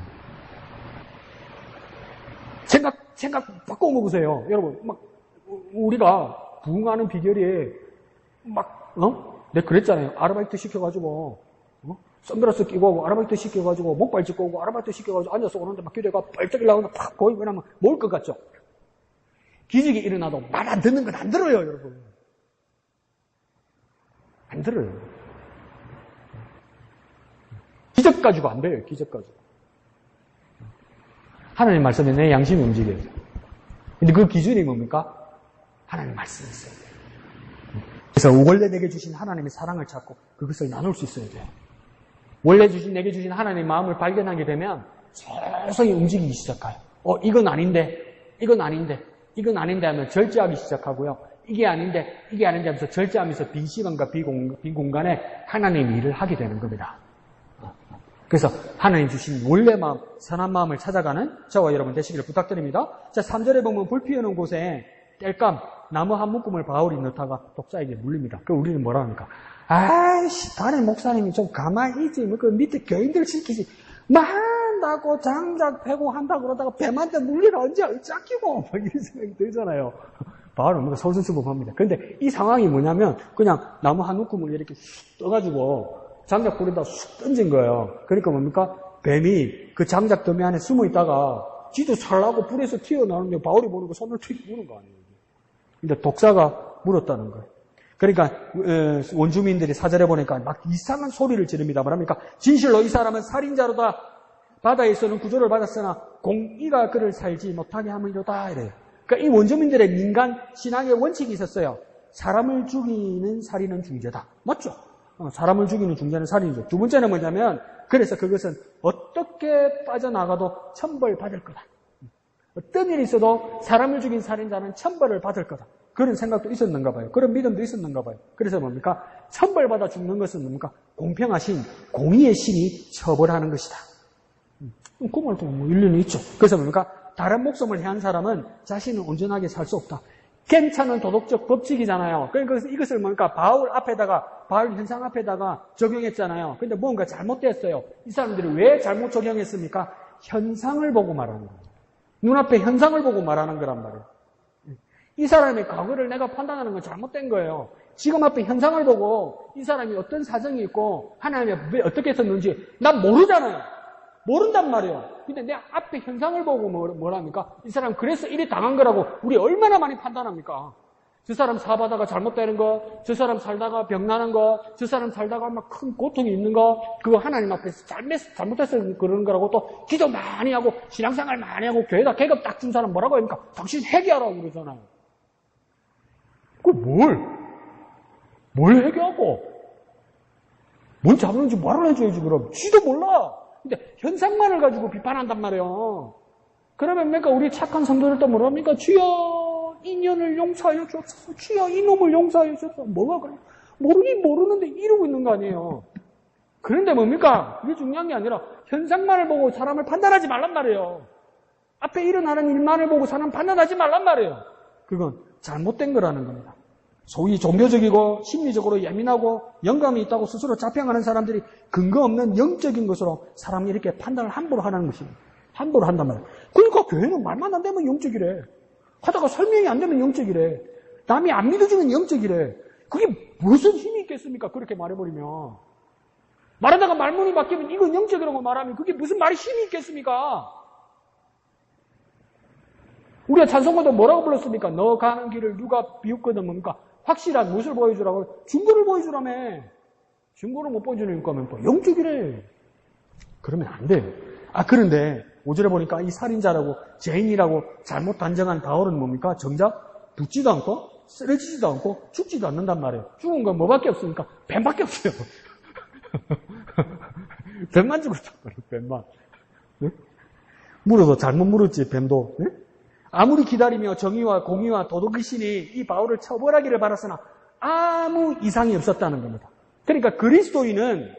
생각 바꿔먹으세요. 여러분, 우리가 부흥하는 비결이 내가 그랬잖아요. 아르바이트 시켜가지고, 선글라스 끼고, 아르바이트 시켜가지고, 목발 짚고 오고, 아르바이트 시켜가지고, 앉아서 오는데 막 기대가 벌떡 일어나고 팍 거기 왜냐면 먹을 것 같죠? 기적이 일어나도 말 안 듣는 건 안 들어요, 여러분. 안 들어요. 기적 가지고 안 돼요, 기적 가지고. 하나님 말씀에 내 양심이 움직여요. 근데 그 기준이 뭡니까? 하나님 말씀이 있어야 돼요. 그래서 원래 내게 주신 하나님의 사랑을 찾고 그것을 나눌 수 있어야 돼요. 원래 내게 주신 하나님의 마음을 발견하게 되면 서서히 움직이기 시작해요. 이건 아닌데 하면 절제하기 시작하고요. 이게 아닌데 하면서 절제하면서 빈 시간과 빈 공간에 하나님의 일을 하게 되는 겁니다. 그래서 하나님 주신 원래 마음, 선한 마음을 찾아가는 저와 여러분 되시기를 부탁드립니다. 자, 3절에 보면 불 피우는 곳에 땔감, 나무 한 묶음을 바울이 넣다가 독사에게 물립니다. 그 우리는 뭐라 합니까? 아이씨, 다른 목사님이 좀 가만히 있지. 그 밑에 교인들 시키지. 한다고 장작 패고 한다고 그러다가 뱀한테 물리라 언제 짝끼고 막 이런 생각이 들잖아요. 바울은 뭔가 솔선수범합니다. 근데 이 상황이 뭐냐면 그냥 나무 한 묶음을 이렇게 쑥 떠가지고 장작 불에다 쑥 던진 거예요. 그러니까 뭡니까? 뱀이 그 장작 더미 안에 숨어 있다가 지도 살라고 불에서 튀어나오는데 바울이 보는 거 손을 튀고 무는 거 아니에요. 근데 독사가 물었다는 거예요. 그러니까 원주민들이 사절에 보니까 막 이상한 소리를 지릅니다. 뭐랍니까? 진실로 이 사람은 살인자로다. 바다에서는 구조를 받았으나 공의가 그를 살지 못하게 함이로다. 이래요. 그러니까 이 원주민들의 민간 신앙의 원칙이 있었어요. 사람을 죽이는 살인은 중죄다. 맞죠? 사람을 죽이는 중죄는 살인이죠. 두 번째는 뭐냐면 그래서 그것은 어떻게 빠져나가도 천벌받을 거다. 어떤 일이 있어도 사람을 죽인 살인자는 천벌을 받을 거다. 그런 생각도 있었는가 봐요. 그런 믿음도 있었는가 봐요. 그래서 뭡니까? 천벌받아 죽는 것은 뭡니까? 공평하신 공의의 신이 처벌하는 것이다. 그 말도 뭐 일리는 있죠. 그래서 뭡니까? 다른 목숨을 해한 사람은 자신은 온전하게 살 수 없다. 괜찮은 도덕적 법칙이잖아요. 그러니까 이것을 뭡니까? 바울 현상 앞에다가 적용했잖아요. 근데 뭔가 잘못됐어요. 이 사람들이 왜 잘못 적용했습니까? 현상을 보고 말하는 거예요. 눈앞에 현상을 보고 말하는 거란 말이에요. 이 사람의 과거를 내가 판단하는 건 잘못된 거예요. 지금 앞에 현상을 보고 이 사람이 어떤 사정이 있고 하나님이 왜 어떻게 했었는지 난 모르잖아요. 모른단 말이에요. 근데 내 앞에 현상을 보고 뭐랍니까? 이 사람 그래서 이리 당한 거라고 우리 얼마나 많이 판단합니까? 저 사람 사바다가 잘못되는 거, 저 사람 살다가 병나는 거, 저 사람 살다가 막 큰 고통이 있는 거, 그거 하나님 앞에서 잘못해서 그러는 거라고 또 기도 많이 하고 신앙생활 많이 하고 교회에다 계급 딱 준 사람 뭐라고 합니까? 당신 회개하라고 그러잖아요. 뭘 회개하고? 뭘 잡는지 말을 해줘야지 그럼. 지도 몰라. 근데 현상만을 가지고 비판한단 말이에요. 그러면 뭡니까? 우리 착한 성도들도 뭐랍니까? 주여 인연을 용서하여 주옵소서. 주여 이놈을 용서하여 주옵소서. 뭐가 그래? 모르긴 모르는데 이러고 있는 거 아니에요. 그런데 뭡니까? 이게 중요한 게 아니라 현상만을 보고 사람을 판단하지 말란 말이에요. 앞에 일어나는 일만을 보고 사람 판단하지 말란 말이에요. 그건 잘못된 거라는 겁니다. 소위 종교적이고 심리적으로 예민하고 영감이 있다고 스스로 자평하는 사람들이 근거 없는 영적인 것으로 사람이 이렇게 판단을 함부로 하는 것입니다. 함부로 한단 말이에요. 그러니까 교회는 말만 안 되면 영적이래. 하다가 설명이 안 되면 영적이래. 남이 안 믿어주면 영적이래. 그게 무슨 힘이 있겠습니까? 그렇게 말해버리면. 말하다가 말문이 바뀌면 이건 영적이라고 말하면 그게 무슨 말이 힘이 있겠습니까? 우리가 찬송가도 뭐라고 불렀습니까? 너 가는 길을 누가 비웃거든 뭡니까? 확실한 무엇을 보여주라고? 증거를 보여주라며. 증거를 못 보여주니까 뭐 영적이래. 그러면 안 돼요. 그런데 5절에 보니까 이 살인자라고 죄인이라고 잘못 단정한 바울은 뭡니까? 정작 붙지도 않고 쓰러지지도 않고 죽지도 않는단 말이에요. 죽은 건 뭐밖에 없습니까? 뱀밖에 없어요. 뱀만 죽었단 말이에요. 뱀만. 네? 물어도 잘못 물었지 뱀도. 네? 아무리 기다리며 정의와 공의와 도덕의 신이 이 바울을 처벌하기를 바랐으나 아무 이상이 없었다는 겁니다. 그러니까 그리스도인은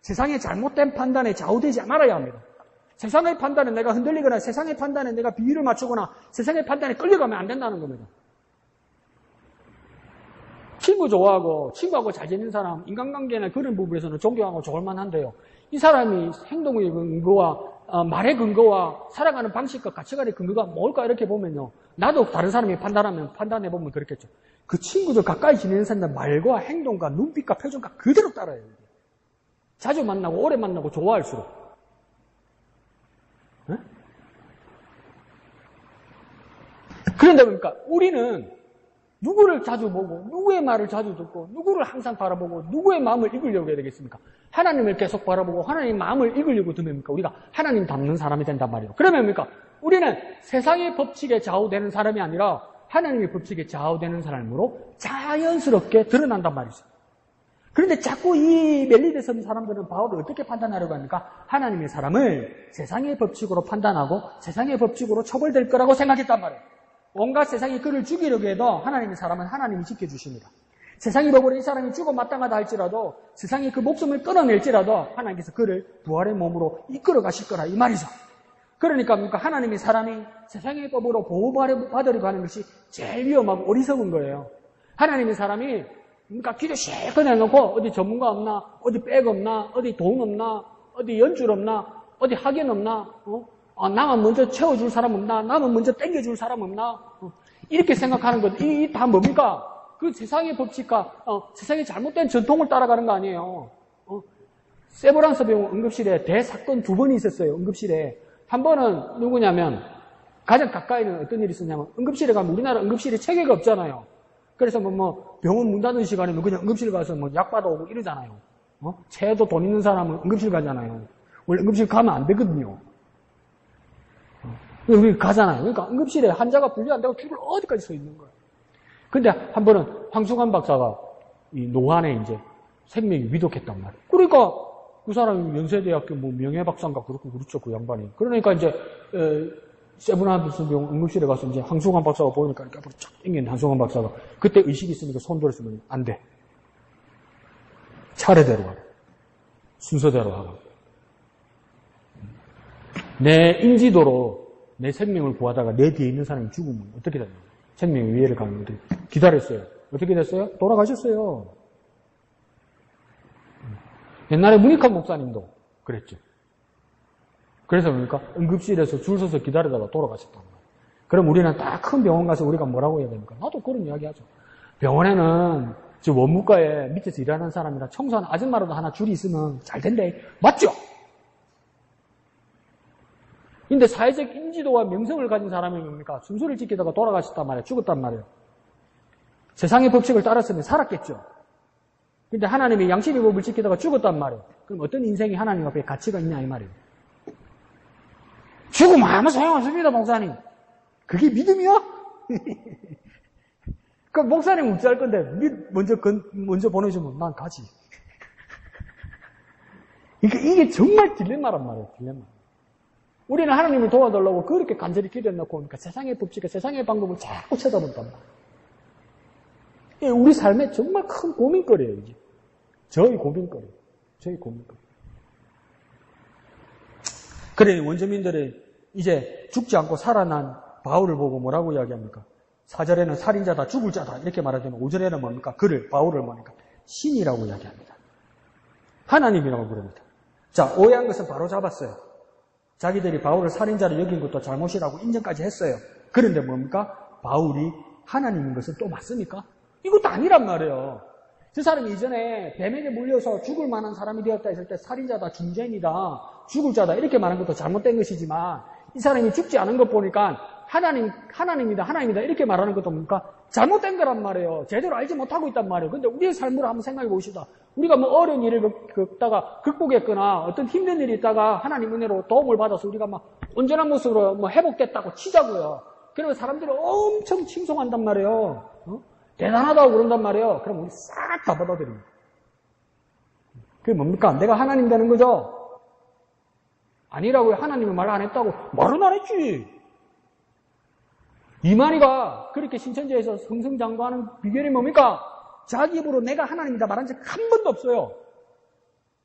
세상의 잘못된 판단에 좌우되지 말아야 합니다. 세상의 판단에 내가 흔들리거나 세상의 판단에 내가 비위를 맞추거나 세상의 판단에 끌려가면 안 된다는 겁니다. 친구 좋아하고 친구하고 잘 지내는 사람, 인간관계나 그런 부분에서는 존경하고 좋을 만한데요. 이 사람이 행동의 근거와 말의 근거와 살아가는 방식과 가치관의 근거가 뭘까 이렇게 보면요. 나도 다른 사람이 판단해보면 그렇겠죠. 그 친구들 가까이 지내는 사람들 말과 행동과 눈빛과 표정과 그대로 따라요. 자주 만나고 오래 만나고 좋아할수록. 네? 그런데 보니까 우리는 누구를 자주 보고 누구의 말을 자주 듣고 누구를 항상 바라보고 누구의 마음을 읽으려고 해야 되겠습니까? 하나님을 계속 바라보고 하나님의 마음을 읽으려고 두면입니까? 우리가 하나님 닮는 사람이 된단 말이에요. 그러면 뭡니까? 우리는 세상의 법칙에 좌우되는 사람이 아니라 하나님의 법칙에 좌우되는 사람으로 자연스럽게 드러난단 말이죠. 그런데 자꾸 이 멜리데 선 사람들은 바울을 어떻게 판단하려고 합니까? 하나님의 사람을 세상의 법칙으로 판단하고 세상의 법칙으로 처벌될 거라고 생각했단 말이에요. 온갖 세상이 그를 죽이려고 해도 하나님의 사람은 하나님이 지켜주십니다. 세상이 법으로 이 사람이 죽어 마땅하다 할지라도 세상이 그 목숨을 끊어낼지라도 하나님께서 그를 부활의 몸으로 이끌어 가실 거라 이 말이죠. 그러니까 하나님의 사람이 세상의 법으로 보호받으려고 하는 것이 제일 위험하고 어리석은 거예요. 하나님의 사람이 기도 실컷 해놓고 어디 전문가 없나, 어디 백 없나, 어디 돈 없나, 어디 연줄 없나, 어디 학연 없나, 나만 먼저 채워줄 사람 없나, 나만 먼저 땡겨줄 사람 없나, 이렇게 생각하는 것, 이 다 뭡니까? 그 세상의 법칙과 세상의 잘못된 전통을 따라가는 거 아니에요. 세브란스 병원 응급실에 대사건 2번이 있었어요. 응급실에. 한 번은 누구냐면 가장 가까이는 어떤 일이 있었냐면 응급실에 가면 우리나라 응급실에 체계가 없잖아요. 그래서 병원 문 닫는 시간이면 그냥 응급실 가서 약 받아오고 이러잖아요. 체도 돈 있는 사람은 응급실 가잖아요. 원래 응급실 가면 안 되거든요. 우리 가잖아요. 그러니까 응급실에 환자가 분리 안 되고 줄을 어디까지 서 있는 거예요. 근데 한 번은 황수관 박사가 이 노안에 이제 생명이 위독했단 말이에요. 그러니까 그 사람이 연세대학교 명예박사인가 그렇죠, 그 양반이. 그러니까 이제 세브란스 병원 응급실에 가서 이제 황수관 박사가 보니까 이렇게 앞으로 쫙 당기는 황수관 박사가 그때 의식이 있으니까 손 들었으면 안 돼. 차례대로 하라. 순서대로 하라. 내 인지도로 내 생명을 구하다가 내 뒤에 있는 사람이 죽으면 어떻게 되나요? 생명의 위해를 가는 어떻게 기다렸어요. 어떻게 됐어요? 돌아가셨어요. 옛날에 문익환 목사님도 그랬죠. 그래서 뭡니까? 응급실에서 줄 서서 기다리다가 돌아가셨단 말이에요. 그럼 우리는 딱 큰 병원 가서 우리가 뭐라고 해야 됩니까? 나도 그런 이야기 하죠. 병원에는 저 원무과에 밑에서 일하는 사람이라 청소하는 아줌마라도 하나 줄이 있으면 잘 된대. 맞죠? 근데 사회적 인지도와 명성을 가진 사람이 뭡니까? 순서를 지키다가 돌아가셨단 말이에요. 죽었단 말이에요. 세상의 법칙을 따랐으면 살았겠죠. 근데 하나님의 양심의 법을 지키다가 죽었단 말이에요. 그럼 어떤 인생이 하나님 앞에 가치가 있냐 이 말이에요. 죽으면 아무 소용없습니다, 목사님. 그게 믿음이야? 그 목사님 어찌할 건데 먼저 보내주면 난 가지. 그러니까 이게 정말 딜레마란 말이에요. 딜레마. 우리는 하나님을 도와달라고 그렇게 간절히 기도해놓고 그러니까 세상의 법칙과 세상의 방법을 자꾸 쳐다본단 말이에요. 우리 삶에 정말 큰 고민거리예요. 이게. 저희 고민거리. 그래 원주민들이 이제 죽지 않고 살아난 바울을 보고 뭐라고 이야기합니까? 4절에는 살인자다, 죽을 자다 이렇게 말하지만 5절에는 뭡니까? 바울을 뭡니까? 신이라고 이야기합니다. 하나님이라고 부릅니다. 자, 오해한 것은 바로 잡았어요. 자기들이 바울을 살인자로 여긴 것도 잘못이라고 인정까지 했어요. 그런데 뭡니까? 바울이 하나님인 것은 또 맞습니까? 이것도 아니란 말이에요. 저 사람이 이전에 뱀에게 물려서 죽을 만한 사람이 되었다 했을 때 살인자다, 중죄인이다, 죽을 자다 이렇게 말한 것도 잘못된 것이지만 이 사람이 죽지 않은 것 보니까 하나님이다 이렇게 말하는 것도 뭡니까? 잘못된 거란 말이에요. 제대로 알지 못하고 있단 말이에요. 근데 우리의 삶으로 한번 생각해 보시다. 우리가 뭐 어려운 일을 겪다가 극복했거나 어떤 힘든 일이 있다가 하나님 은혜로 도움을 받아서 우리가 막 온전한 모습으로 뭐 회복됐다고 치자고요. 그러면 사람들이 엄청 칭송한단 말이에요. 대단하다고 그런단 말이에요. 그럼 우리 싹 다 받아들입니다. 그게 뭡니까? 내가 하나님 되는 거죠? 아니라고요. 하나님은 말 안 했다고. 말은 안 했지. 이만희가 그렇게 신천지에서 승승장구하는 비결이 뭡니까? 자기 입으로 내가 하나님이다 말한 적 한 번도 없어요.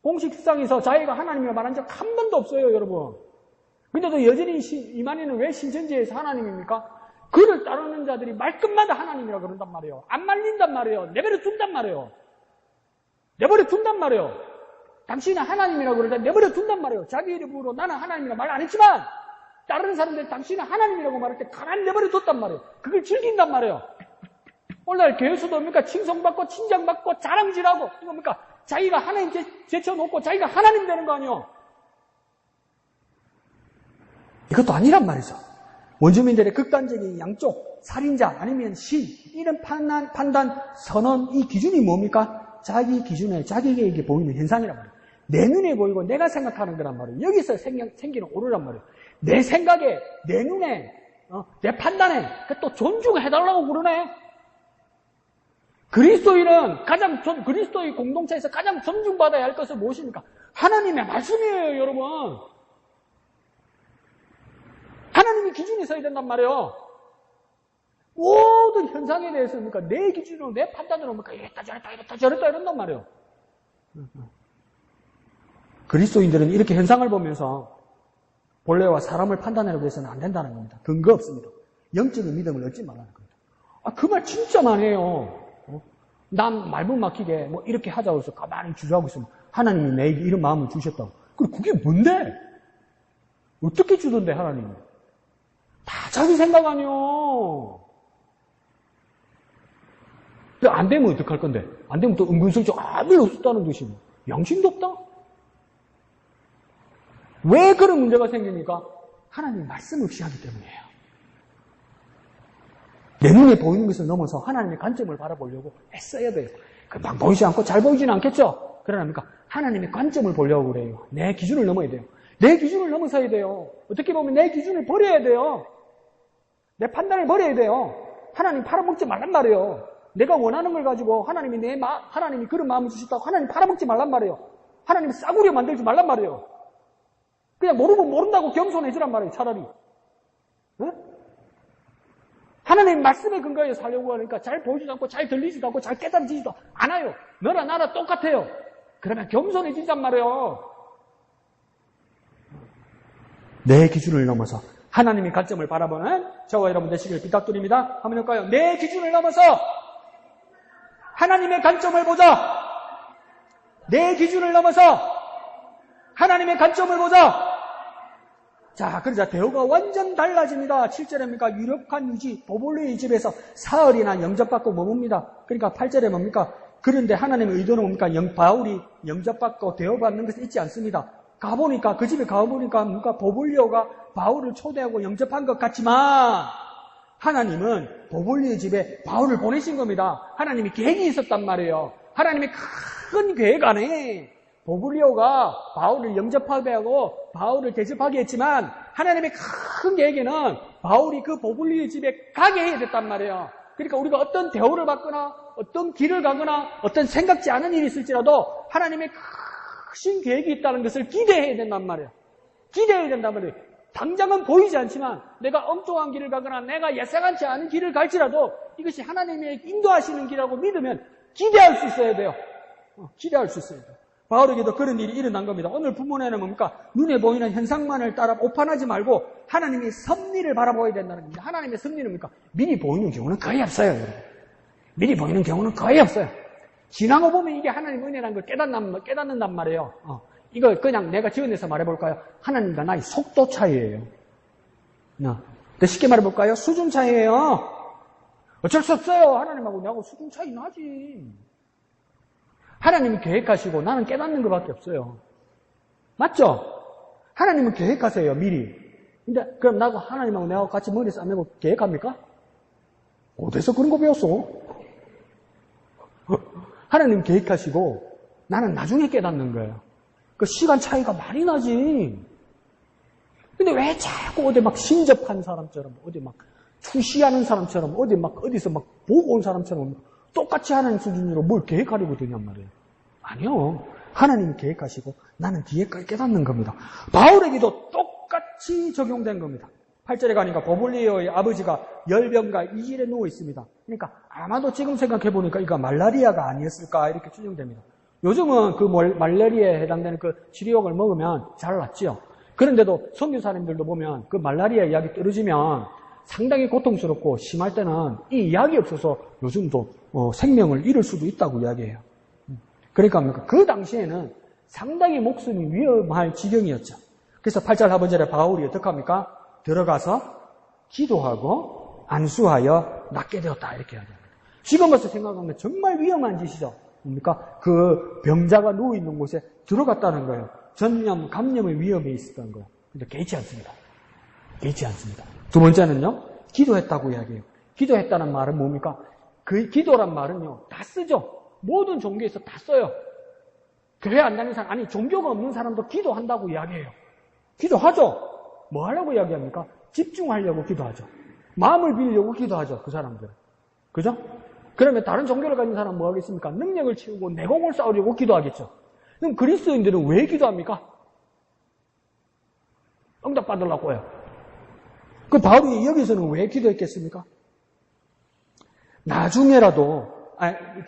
공식상에서 자기가 하나님이라 말한 적 한 번도 없어요, 여러분. 근데도 여전히 이만희는 왜 신천지에서 하나님입니까? 그를 따르는 자들이 말끝마다 하나님이라 그런단 말이에요. 안 말린단 말이에요. 내버려 둔단 말이에요. 내버려 둔단 말이에요. 당신은 하나님이라고 그러는데 내버려 둔단 말이에요. 자기 이름으로 나는 하나님이라 말 안 했지만 다른 사람들이 당신은 하나님이라고 말할 때 가만히 내버려 뒀단 말이에요. 그걸 즐긴단 말이에요. 오늘날 교회에서도 뭡니까? 칭송받고 칭찬받고 자랑질하고 이거 뭡니까? 자기가 하나님 제쳐놓고 자기가 하나님 되는 거 아니에요. 이것도 아니란 말이죠. 원주민들의 극단적인 양쪽, 살인자 아니면 신 이런 판단, 선언 이 기준이 뭡니까? 자기 기준에 자기에게 보이는 현상이란 말이에요. 내 눈에 보이고 내가 생각하는 거란 말이에요. 여기서 생기는 오류란 말이에요. 내 생각에, 내 눈에, 내 판단에 또 존중해달라고 그러네. 그리스도의 공동체에서 가장 존중받아야 할 것은 무엇입니까? 하나님의 말씀이에요, 여러분. 하나님이 기준이 서야 된단 말이에요. 모든 현상에 대해서 내 기준으로, 내 판단으로 이랬다 저랬다 이런단 말이에요. 그리스도인들은 이렇게 현상을 보면서 본래와 사람을 판단하려고 해서는 안 된다는 겁니다. 근거 없습니다. 영적인 믿음을 얻지 말라는 겁니다. 그 말 진짜 많이 해요. 남 말문 막히게 이렇게 하자고 해서 가만히 주저하고 있으면 하나님이 내게 이런 마음을 주셨다고. 그게 뭔데? 어떻게 주던데 하나님이? 다 자기 생각 아니요. 안 되면 어떡할 건데? 안 되면 또 은근슬쩍 별로 없었다는 듯이 양심도 없다? 왜 그런 문제가 생깁니까? 하나님의 말씀 없이 하기 때문이에요. 내 눈에 보이는 것을 넘어서 하나님의 관점을 바라보려고 애써야 돼요. 금방 보이지 않고 잘 보이지는 않겠죠? 그러나 하나님의 관점을 보려고 그래요. 내 기준을 넘어야 돼요. 내 기준을 넘어서야 돼요. 어떻게 보면 내 기준을 버려야 돼요. 내 판단을 버려야 돼요. 하나님 팔아먹지 말란 말이에요. 내가 원하는 걸 가지고 하나님이 그런 마음을 주셨다고 하나님 팔아먹지 말란 말이에요. 하나님 싸구려 만들지 말란 말이에요. 그냥 모르면 모른다고 겸손해지란 말이에요, 차라리. 네? 하나님 말씀에 근거해 살려고 하니까 잘 보이지도 않고 잘 들리지도 않고 잘 깨달아지지도 않아요. 너나 나나 똑같아요. 그러면 겸손해지단 말이에요. 내 기준을 넘어서 하나님의 관점을 바라보는 저와 여러분 되시길 부탁드립니다. 한번 해볼까요? 내 기준을 넘어서 하나님의 관점을 보자. 내 기준을 넘어서 하나님의 관점을 보자. 자, 그러자 대우가 완전 달라집니다. 7절에 유력한 유지, 보볼리의 집에서 사흘이나 영접받고 머뭅니다. 그러니까 8절에 뭡니까? 그런데 하나님의 의도는 뭡니까? 바울이 영접받고 대우받는 것은 있지 않습니다. 그 집에 가보니까 보볼리오가 바울을 초대하고 영접한 것 같지만 하나님은 보볼리의 집에 바울을 보내신 겁니다. 하나님이 계획이 있었단 말이에요. 하나님의 큰 계획 안에 보블리오가 바울을 영접하게 하고 바울을 대접하게 했지만 하나님의 큰 계획에는 바울이 그 보블리오의 집에 가게 해야 됐단 말이에요. 그러니까 우리가 어떤 대우를 받거나 어떤 길을 가거나 어떤 생각지 않은 일이 있을지라도 하나님의 크신 계획이 있다는 것을 기대해야 된단 말이에요. 기대해야 된단 말이에요. 당장은 보이지 않지만 내가 엉뚱한 길을 가거나 내가 예상치 않은 길을 갈지라도 이것이 하나님의 인도하시는 길이라고 믿으면 기대할 수 있어야 돼요. 기대할 수 있어야 돼요. 바울에게도 그런 일이 일어난 겁니다. 오늘 본문에는 뭡니까? 눈에 보이는 현상만을 따라 오판하지 말고 하나님의 섭리를 바라보아야 된다는 겁니다. 하나님의 섭리는 뭡니까? 미리 보이는 경우는 거의 없어요. 여러분. 미리 보이는 경우는 거의 없어요. 지나고 보면 이게 하나님의 은혜라는 걸 깨닫는단 말이에요. 이거 그냥 내가 지어내서 말해볼까요? 하나님과 나의 속도 차이예요. 쉽게 말해볼까요? 수준 차이예요. 어쩔 수 없어요. 하나님하고 나하고 수준 차이 나지. 하나님이 계획하시고 나는 깨닫는 것밖에 없어요. 맞죠? 하나님은 계획하세요, 미리. 근데 그럼 나도 하나님하고 내가 같이 머리 싸매고 계획합니까? 어디서 그런 거 배웠어? 하나님 계획하시고 나는 나중에 깨닫는 거예요. 그 시간 차이가 많이 나지. 근데 왜 자꾸 어디 막 신접한 사람처럼, 어디 막 투시하는 사람처럼, 어디 막 어디서 막 보고 온 사람처럼 똑같이 하는 수준으로 뭘 계획하려고 드냔 말이에요. 아니요. 하나님이 계획하시고 나는 뒤에까지 깨닫는 겁니다. 바울에게도 똑같이 적용된 겁니다. 8절에 가니까 보블리오의 아버지가 열병과 이질에 누워 있습니다. 그러니까 아마도 지금 생각해보니까 이거 말라리아가 아니었을까 이렇게 추정됩니다. 요즘은 그 말라리아에 해당되는 그 치료약을 먹으면 잘 낫지요. 그런데도 선교사님들도 보면 그 말라리아 약이 떨어지면 상당히 고통스럽고 심할 때는 이 약이 없어서 요즘도 생명을 잃을 수도 있다고 이야기해요. 그러니까 그 당시에는 상당히 목숨이 위험할 지경이었죠. 그래서 8절 하반절에 바울이 어떻게 합니까? 들어가서 기도하고 안수하여 낫게 되었다 이렇게 이야기합니다. 지금 와서 생각하면 정말 위험한 짓이죠. 뭡니까? 그 병자가 누워있는 곳에 들어갔다는 거예요. 전염, 감염의 위험에 있었던 거예요. 근데 개의치 않습니다. 개의치 않습니다. 두 번째는요, 기도했다고 이야기해요. 기도했다는 말은 뭡니까? 그 기도란 말은요, 다 쓰죠. 모든 종교에서 다 써요. 교회 안 다니는 사람, 아니, 종교가 없는 사람도 기도한다고 이야기해요. 기도하죠. 뭐 하려고 이야기합니까? 집중하려고 기도하죠. 마음을 빌려고 기도하죠. 그 사람들은. 그죠? 그러면 다른 종교를 가진 사람은 뭐 하겠습니까? 능력을 채우고 내공을 쌓으려고 기도하겠죠. 그럼 그리스도인들은 왜 기도합니까? 응답 받으려고요. 그 바울이 여기서는 왜 기도했겠습니까? 나중에라도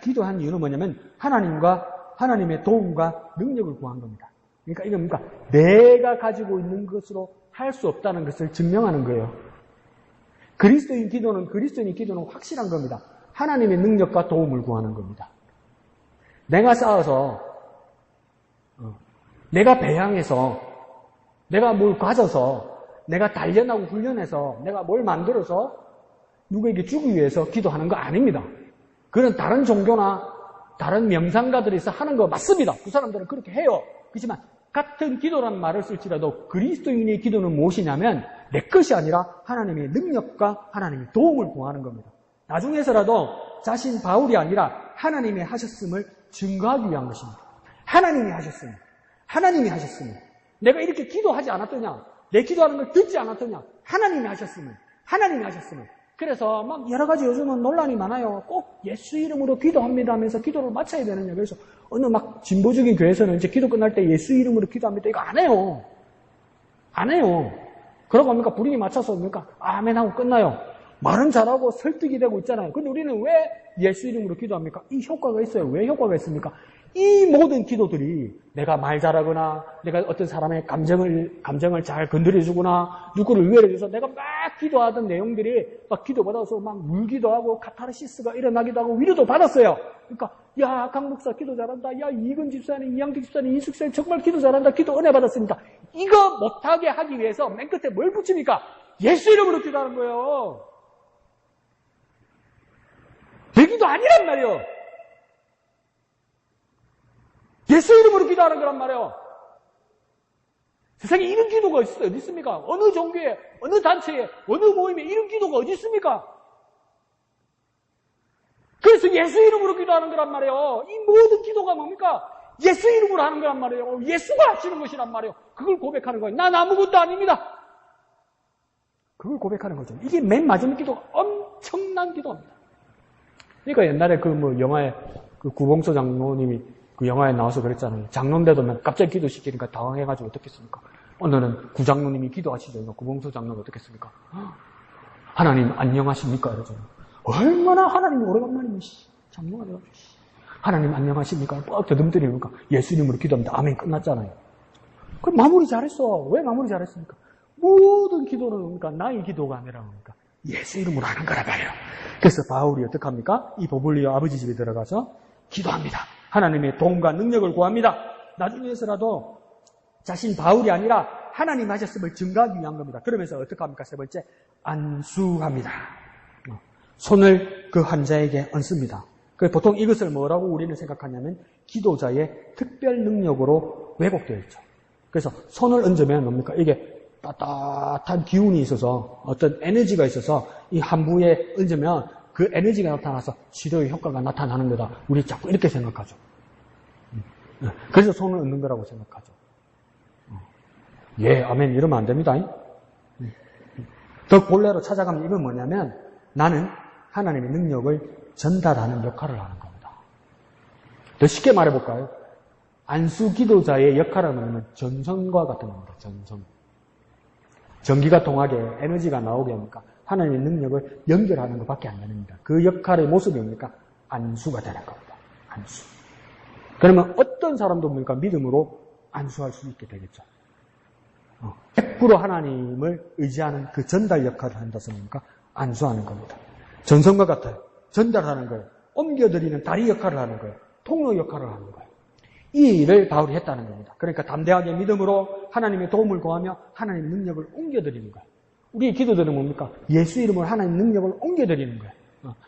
기도한 이유는 뭐냐면 하나님의 도움과 능력을 구한 겁니다. 그러니까 이건 뭡니까? 내가 가지고 있는 것으로 할 수 없다는 것을 증명하는 거예요. 그리스도인의 기도는 확실한 겁니다. 하나님의 능력과 도움을 구하는 겁니다. 내가 쌓아서, 내가 배양해서, 내가 뭘 가져서, 내가 단련하고 훈련해서, 내가 뭘 만들어서 누구에게 주기 위해서 기도하는 거 아닙니다. 그런 다른 종교나 다른 명상가들에서 하는 거 맞습니다. 그 사람들은 그렇게 해요. 그렇지만 같은 기도란 말을 쓸지라도 그리스도인의 기도는 무엇이냐면 내 것이 아니라 하나님의 능력과 하나님의 도움을 구하는 겁니다. 나중에서라도 자신 바울이 아니라 하나님이 하셨음을 증거하기 위한 것입니다. 하나님이 하셨으면 내가 이렇게 기도하지 않았더냐, 내 기도하는 걸 듣지 않았더냐, 하나님이 하셨으면 그래서 막 여러 가지 요즘은 논란이 많아요. 꼭 예수 이름으로 기도합니다 하면서 기도를 마쳐야 되느냐. 그래서 어느 막 진보적인 교회에서는 이제 기도 끝날 때 예수 이름으로 기도합니다. 이거 안 해요. 그러고 합니까? 분위기 맞춰서 뭡니까? 아멘 하고 끝나요. 말은 잘하고 설득이 되고 있잖아요. 근데 우리는 왜 예수 이름으로 기도합니까? 이 효과가 있어요. 왜 효과가 있습니까? 이 모든 기도들이 내가 말 잘하거나 내가 어떤 사람의 감정을 잘 건드려주거나 누구를 위로해줘서 내가 막 기도하던 내용들이 막 기도받아서 막 울기도 하고 카타르시스가 일어나기도 하고 위로도 받았어요. 그러니까 야 강 목사 기도 잘한다. 야 이근 집사님, 이양택 집사님, 이숙사님 정말 기도 잘한다. 기도 은혜 받았습니다. 이거 못하게 하기 위해서 맨 끝에 뭘 붙입니까? 예수 이름으로 기도하는 거예요. 내 기도 아니란 말이에요. 예수 이름으로 기도하는 거란 말이에요. 세상에 이런 기도가 어디 있습니까? 어느 종교에, 어느 단체에, 어느 모임에 이런 기도가 어디 있습니까? 그래서 예수 이름으로 기도하는 거란 말이에요. 이 모든 기도가 뭡니까? 예수 이름으로 하는 거란 말이에요. 예수가 하시는 것이란 말이에요. 그걸 고백하는 거예요. 난 아무것도 아닙니다. 그걸 고백하는 거죠. 이게 맨 마지막 기도가 엄청난 기도입니다. 그러니까 옛날에 영화에 구봉서 장로님이 그 영화에 나와서 그랬잖아요. 장로인데도 갑자기 기도시키니까 당황해가지고 어떻겠습니까? 오늘은 구장로님이 기도하시죠. 구봉서 장로는 어떻겠습니까? 하나님 안녕하십니까? 이러잖아요. 얼마나 하나님이 오래간만이면 장로가 돼가지고 하나님 안녕하십니까? 뻑 더듬더리니까 예수님으로 기도합니다. 아멘 끝났잖아요. 그럼 마무리 잘했어. 왜 마무리 잘했습니까? 모든 기도는 그러니까 나의 기도가 아니라 그러니까 예수 이름으로 하는 거라 말이에요. 그래서 바울이 어떻게 합니까? 이 보블리오 아버지 집에 들어가서 기도합니다. 하나님의 도움과 능력을 구합니다. 나중에서라도 자신 바울이 아니라 하나님 하셨음을 증거하기 위한 겁니다. 그러면서 어떻게 합니까? 세 번째, 안수합니다. 손을 그 환자에게 얹습니다. 보통 이것을 뭐라고 우리는 생각하냐면 기도자의 특별 능력으로 왜곡되어 있죠. 그래서 손을 얹으면 뭡니까? 이게 따뜻한 기운이 있어서 어떤 에너지가 있어서 이 한부에 얹으면 그 에너지가 나타나서 치료의 효과가 나타나는 거다. 우리 자꾸 이렇게 생각하죠. 그래서 손을 얹는 거라고 생각하죠. 예, 아멘. 이러면 안 됩니다. 더 본래로 찾아가면 이건 뭐냐면 나는 하나님의 능력을 전달하는 역할을 하는 겁니다. 더 쉽게 말해볼까요? 안수 기도자의 역할은 뭐냐면 전선과 같은 겁니다. 전선. 전기가 통하게 에너지가 나오게 하니까 하나님의 능력을 연결하는 것밖에 안 됩니다. 그 역할의 모습이 뭡니까? 안수가 되는 겁니다. 안수. 그러면 어떤 사람도 뭡니까? 믿음으로 안수할 수 있게 되겠죠. 100% 하나님을 의지하는 그 전달 역할을 한다서 뭡니까? 안수하는 겁니다. 전선과 같아요. 전달하는 거예요. 옮겨드리는 다리 역할을 하는 거예요. 통로 역할을 하는 거예요. 이 일을 바울이 했다는 겁니다. 그러니까 담대하게 믿음으로 하나님의 도움을 구하며 하나님의 능력을 옮겨드리는 거예요. 우리의 기도들은 뭡니까? 예수 이름으로 하나님의 능력을 옮겨드리는 거예요.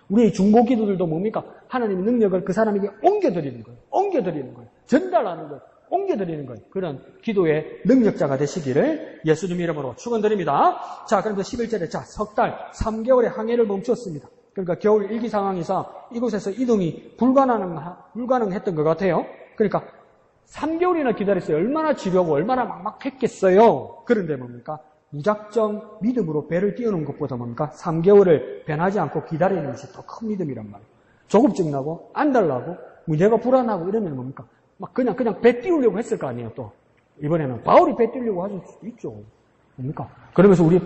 우리의 중보 기도들도 뭡니까? 하나님의 능력을 그 사람에게 옮겨드리는 거예요. 옮겨드리는 거예요. 전달하는 거예요. 옮겨드리는 거예요. 그런 기도의 능력자가 되시기를 예수님 이름으로 축원드립니다. 자, 그런데 11절에 석 달, 3개월의 항해를 멈췄습니다. 그러니까 겨울 일기 상황에서 이곳에서 이동이 불가능했던 것 같아요. 그러니까 3개월이나 기다렸어요. 얼마나 지려고 얼마나 막막했겠어요. 그런데 뭡니까? 무작정 믿음으로 배를 띄우는 것보다 뭡니까? 3개월을 변하지 않고 기다리는 것이 더 큰 믿음이란 말이에요. 조급증 나고 안달나고 내가 불안하고 이러면 뭡니까? 막 그냥 배 띄우려고 했을 거 아니에요. 또 이번에는 바울이 배 띄우려고 하실 수도 있죠. 뭡니까? 그러면서 우리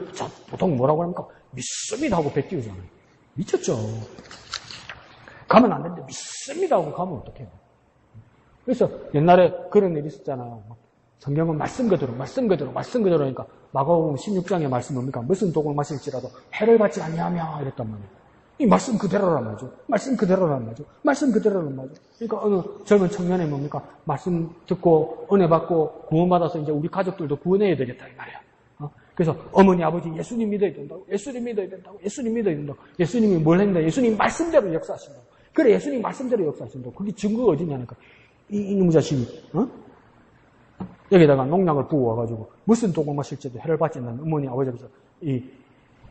보통 뭐라고 합니까? 믿습니다 하고 배 띄우잖아요. 미쳤죠. 가면 안 되는데 믿습니다 하고 가면 어떡해요. 그래서 옛날에 그런 일이 있었잖아요. 성경은 말씀 그대로 하니까 마가복음 16장의 말씀 뭡니까? 무슨 독을 마실지라도 해를 받지 아니하며 이랬단 말이에요. 이 말씀 그대로란 말이죠. 말씀 그대로란 말이죠. 그러니까 어느 젊은 청년이 뭡니까? 말씀 듣고 은혜 받고 구원받아서 이제 우리 가족들도 구원해야 되겠다 이 말이야. 그래서 어머니 아버지 예수님 믿어야 된다고. 예수님이 뭘 했는데 예수님 말씀대로 역사하신다고. 그래 예수님 말씀대로 역사하신다고. 그게 증거가 어디냐니까. 이놈 자식이 여기다가 농약을 부어와가지고 무슨 독을 마실지도 해를 받지 않는 어머니 아버지께서 이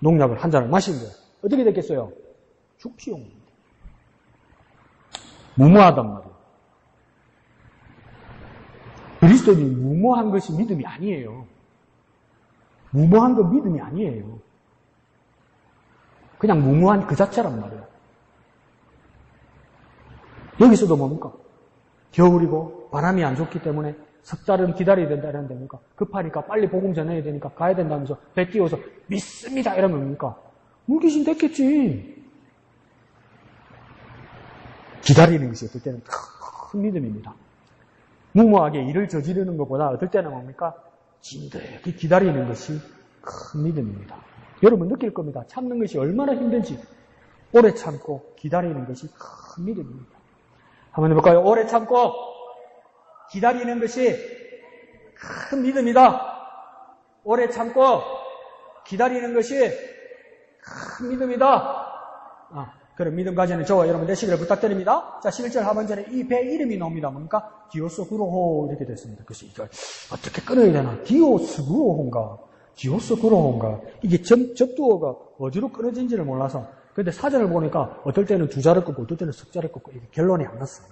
농약을 한 잔을 마신 거예요. 어떻게 됐겠어요? 죽지요. 무모하단 말이에요. 그리스도인이 무모한 것이 믿음이 아니에요. 무모한 건 믿음이 아니에요. 그냥 무모한 그 자체란 말이에요. 여기서도 뭡니까? 겨울이고 바람이 안 좋기 때문에 석 달은 기다려야 된다 이러는데 뭡니까? 급하니까 빨리 복음 전해야 되니까 가야 된다면서 배 띄워서 믿습니다 이러면 뭡니까? 물귀신 됐겠지. 기다리는 것이 어떨 때는 큰 믿음입니다. 무모하게 일을 저지르는 것보다 어떨 때는 뭡니까? 진득히 기다리는 것이 큰 믿음입니다. 여러분 느낄 겁니다. 참는 것이 얼마나 힘든지. 오래 참고 기다리는 것이 큰 믿음입니다. 한번 해볼까요? 오래 참고 기다리는 것이 큰 믿음이다. 오래 참고 기다리는 것이 큰 믿음이다. 그런 믿음 가지는 저와 여러분 되시기를 부탁드립니다. 자, 11절 하반절에 이 배 이름이 나옵니다. 뭡니까? 디오스구로호 이렇게 됐습니다. 그래서 이걸 어떻게 끊어야 되나? 디오스구로호인가? 이게 접두어가 어디로 끊어진지를 몰라서. 근데 사전을 보니까 어떨 때는 두 자를 끊고 어떨 때는 석 자를 끊고 이게 결론이 안 났어요.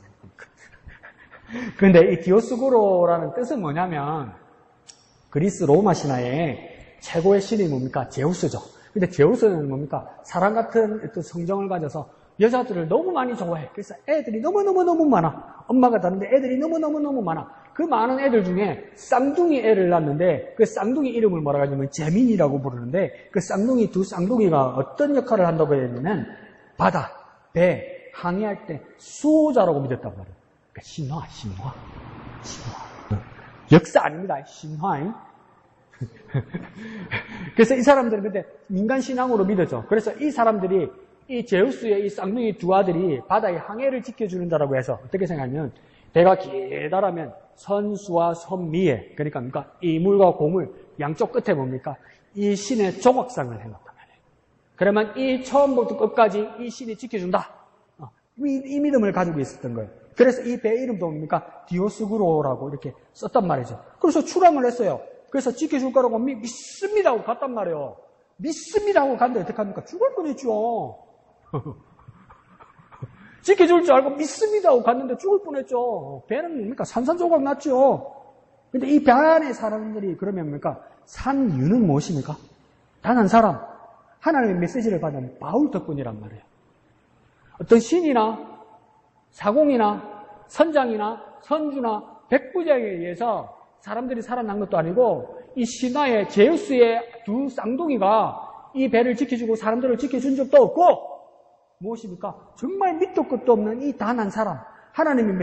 그런데 이 디오스구로라는 뜻은 뭐냐면 그리스 로마 신화의 최고의 신이 뭡니까? 제우스죠. 근데 제우스는 뭡니까? 사람 같은 어떤 성정을 가져서 여자들을 너무 많이 좋아해. 그래서 애들이 너무너무 많아. 엄마가 다른데 애들이 너무너무 많아. 그 많은 애들 중에 쌍둥이 애를 낳는데 그 쌍둥이 이름을 뭐라고 하냐면 재민이라고 부르는데 그 두 쌍둥이가 어떤 역할을 한다고 했냐면 바다, 배, 항해할 때 수호자라고 믿었단 말이에요. 그러니까 신화. 역사 아닙니다. 신화. 그래서 이 사람들은 그때 민간 신앙으로 믿었죠. 그래서 이 사람들이 이 제우스의 이 쌍둥이 두 아들이 바다의 항해를 지켜주는다라고 해서 어떻게 생각하면 배가 기다라면 선수와 선미에 그러니까 이물과 고물 양쪽 끝에 뭡니까? 이 신의 조각상을 해놨단 말이에요. 그러면 이 처음부터 끝까지 이 신이 지켜준다. 이 믿음을 가지고 있었던 거예요. 그래서 이 배 이름도 뭡니까? 디오스구로라고 이렇게 썼단 말이죠. 그래서 출항을 했어요. 그래서 지켜줄 거라고 믿습니다 하고 갔단 말이에요. 믿습니다 하고 갔는데 어떻게 합니까? 죽을 뻔했죠. 지켜줄 줄 알고 믿습니다 하고 갔는데 죽을 뻔했죠. 배는 뭡니까? 산산조각 났죠. 근데 이 배 안에 사람들이 그러면 뭡니까? 산 이유는 무엇입니까? 단 한 사람, 하나님의 메시지를 받은 바울 덕분이란 말이에요. 어떤 신이나 사공이나 선장이나 선주나 백부장에 의해서 사람들이 살아난 것도 아니고 이 신화의 제우스의 두 쌍둥이가 이 배를 지켜주고 사람들을 지켜준 적도 없고 무엇입니까? 정말 밑도 끝도 없는 이 단 한 사람, 하나님의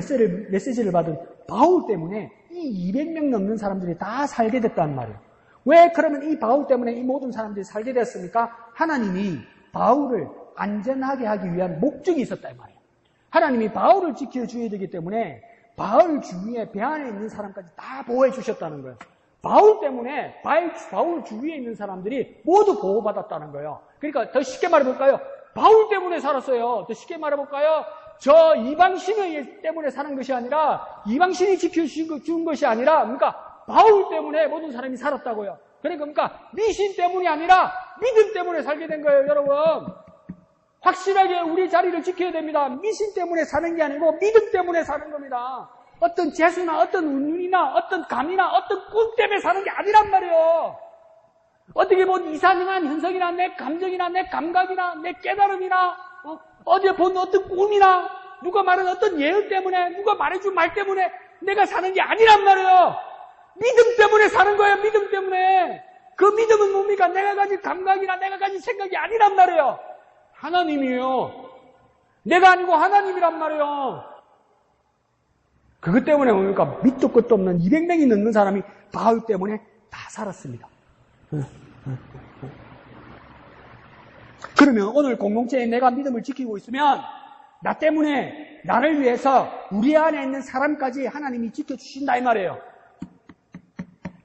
메시지를 받은 바울 때문에 이 200명 넘는 사람들이 다 살게 됐단 말이에요. 왜 그러면 이 바울 때문에 이 모든 사람들이 살게 됐습니까? 하나님이 바울을 안전하게 하기 위한 목적이 있었단 말이에요. 하나님이 바울을 지켜줘야 되기 때문에 바울 주위에 배 안에 있는 사람까지 다 보호해 주셨다는 거예요. 바울 때문에 바울 주위에 있는 사람들이 모두 보호받았다는 거예요. 그러니까 더 쉽게 말해볼까요? 바울 때문에 살았어요. 더 쉽게 말해볼까요? 저 이방신의 때문에 사는 것이 아니라 이방신이 지켜준 것이 아니라 그러니까 바울 때문에 모든 사람이 살았다고요. 그러니까 미신 때문이 아니라 믿음 때문에 살게 된 거예요, 여러분. 확실하게 우리 자리를 지켜야 됩니다. 미신 때문에 사는 게 아니고 믿음 때문에 사는 겁니다. 어떤 재수나 어떤 운이나 어떤 감이나 어떤 꿈 때문에 사는 게 아니란 말이에요. 어떻게 본 이상한 현상이나 내 감정이나 내 감각이나 내 깨달음이나 어디에 본 어떤 꿈이나 누가 말한 어떤 예언 때문에 누가 말해준 말 때문에 내가 사는 게 아니란 말이에요. 믿음 때문에 사는 거예요. 믿음 때문에. 그 믿음은 뭡니까? 내가 가진 감각이나 내가 가진 생각이 아니란 말이에요. 하나님이에요. 내가 아니고 하나님이란 말이에요. 그것 때문에 뭡니까? 밑도 끝도 없는 200명이 넘는 사람이 바울 때문에 다 살았습니다. 그러면 오늘 공동체에 내가 믿음을 지키고 있으면 나 때문에 나를 위해서 우리 안에 있는 사람까지 하나님이 지켜주신다 이 말이에요.